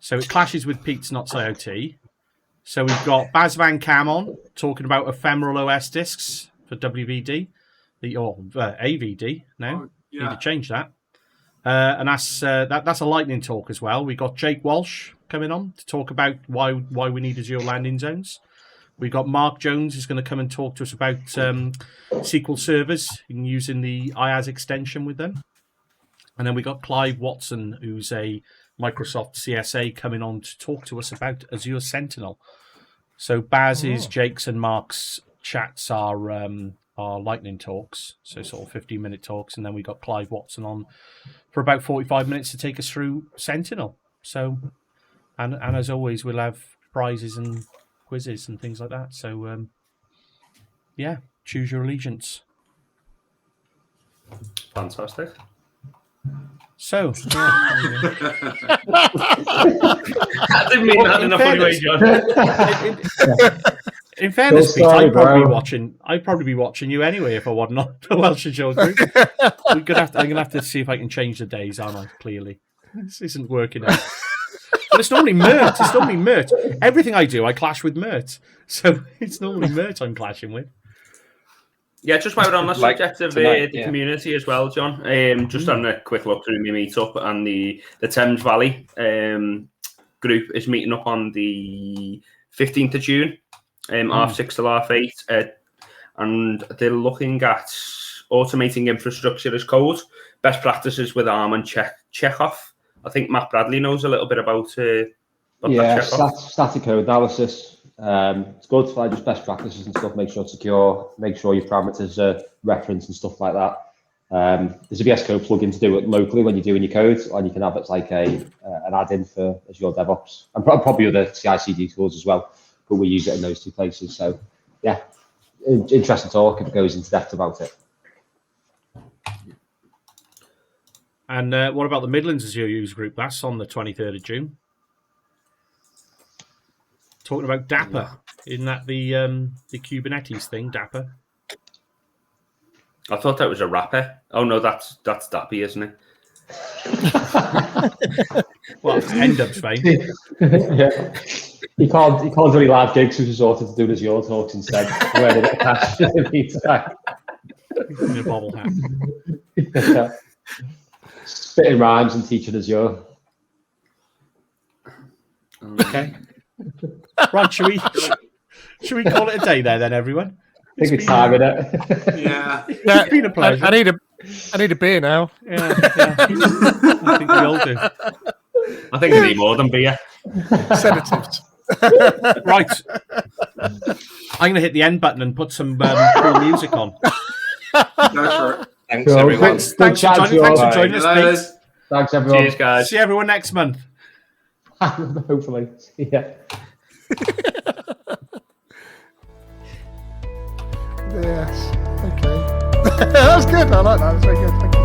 Speaker 1: So it clashes with Pete's Knots IoT. So we've got Baz Van Cam on talking about ephemeral OS disks for WVD, AVD. Now need to change that. And that's a lightning talk as well. We got Jake Walsh coming on to talk about why we need Azure landing zones. We got Mark Jones who's going to come and talk to us about SQL servers and using the IaaS extension with them. And then we got Clive Watson, who's a Microsoft CSA, coming on to talk to us about Azure Sentinel. So Baz's, Jake's, and Mark's chats are lightning talks, so sort of 15-minute talks, and then we got Clive Watson on for about 45 minutes to take us through Sentinel. So, and as always, we'll have prizes and quizzes and things like that. So, yeah, choose your allegiance.
Speaker 3: Fantastic.
Speaker 1: So,
Speaker 3: I didn't mean that in a funny way, John.
Speaker 1: in fairness, Pete,
Speaker 5: sorry,
Speaker 1: I'd probably
Speaker 5: bro.
Speaker 1: I'd probably be watching you anyway if I wasn't on the Welsh Azure group. I'm gonna have to see if I can change the days, aren't I? Clearly, this isn't working out. But it's normally Mert. It's normally Mert. Everything I do, I clash with Mert. So it's normally Mert I'm clashing with.
Speaker 3: Yeah, just while we're on the
Speaker 4: Like
Speaker 3: subject of
Speaker 4: tonight,
Speaker 3: the
Speaker 4: yeah.
Speaker 3: community as well, John. Just having a quick look through my meetup, and the Thames Valley group is meeting up on the 15th of June, half 6 till half 8, and they're looking at automating infrastructure as code, best practices with ARM and Chekhov. I think Matt Bradley knows a little bit about that Chekhov.
Speaker 5: Static code analysis. It's good for like just best practices and stuff. Make sure it's secure. Make sure your parameters are referenced and stuff like that. There's a VS Code plugin to do it locally when you're doing your code, and you can have it like an add-in for Azure DevOps, and probably other CI/CD tools as well. But we use it in those two places. So yeah, interesting talk if it goes into depth about it.
Speaker 1: And what about the Midlands Azure user group? That's on the 23rd of June. Talking about Dapper. Isn't that the Kubernetes thing, Dapper?
Speaker 3: I thought that was a rapper. Oh no, that's Dappy, isn't it?
Speaker 1: Well, it's Endub's fame.
Speaker 5: Yeah. He can't do any live gigs, so he's resorted to doing Azure talks instead. Wearing a bit of cash in the meantime.
Speaker 1: In a bobble hat.
Speaker 5: Yeah. Spitting rhymes and teaching Azure.
Speaker 1: Okay. Right, should we call it a day there then, everyone?
Speaker 5: I think it's time, innit?
Speaker 2: Yeah.
Speaker 8: Yeah,
Speaker 1: It's been a pleasure.
Speaker 8: I need a beer now.
Speaker 1: Yeah. I think we all do.
Speaker 3: I think we need more than beer.
Speaker 8: Sedatives.
Speaker 1: Right. I'm going to hit the end button and put some cool music on.
Speaker 2: Go for it.
Speaker 4: Thanks,
Speaker 5: Cool.
Speaker 4: everyone.
Speaker 5: Good
Speaker 1: Thanks for
Speaker 5: chat,
Speaker 1: joining
Speaker 5: George.
Speaker 1: us,
Speaker 2: Later.
Speaker 1: Pete.
Speaker 5: Thanks, everyone.
Speaker 3: Cheers, guys.
Speaker 1: See everyone next month.
Speaker 5: Hopefully. Yeah.
Speaker 8: Yes. Okay. That was good. I like that. That's very good. Thank you.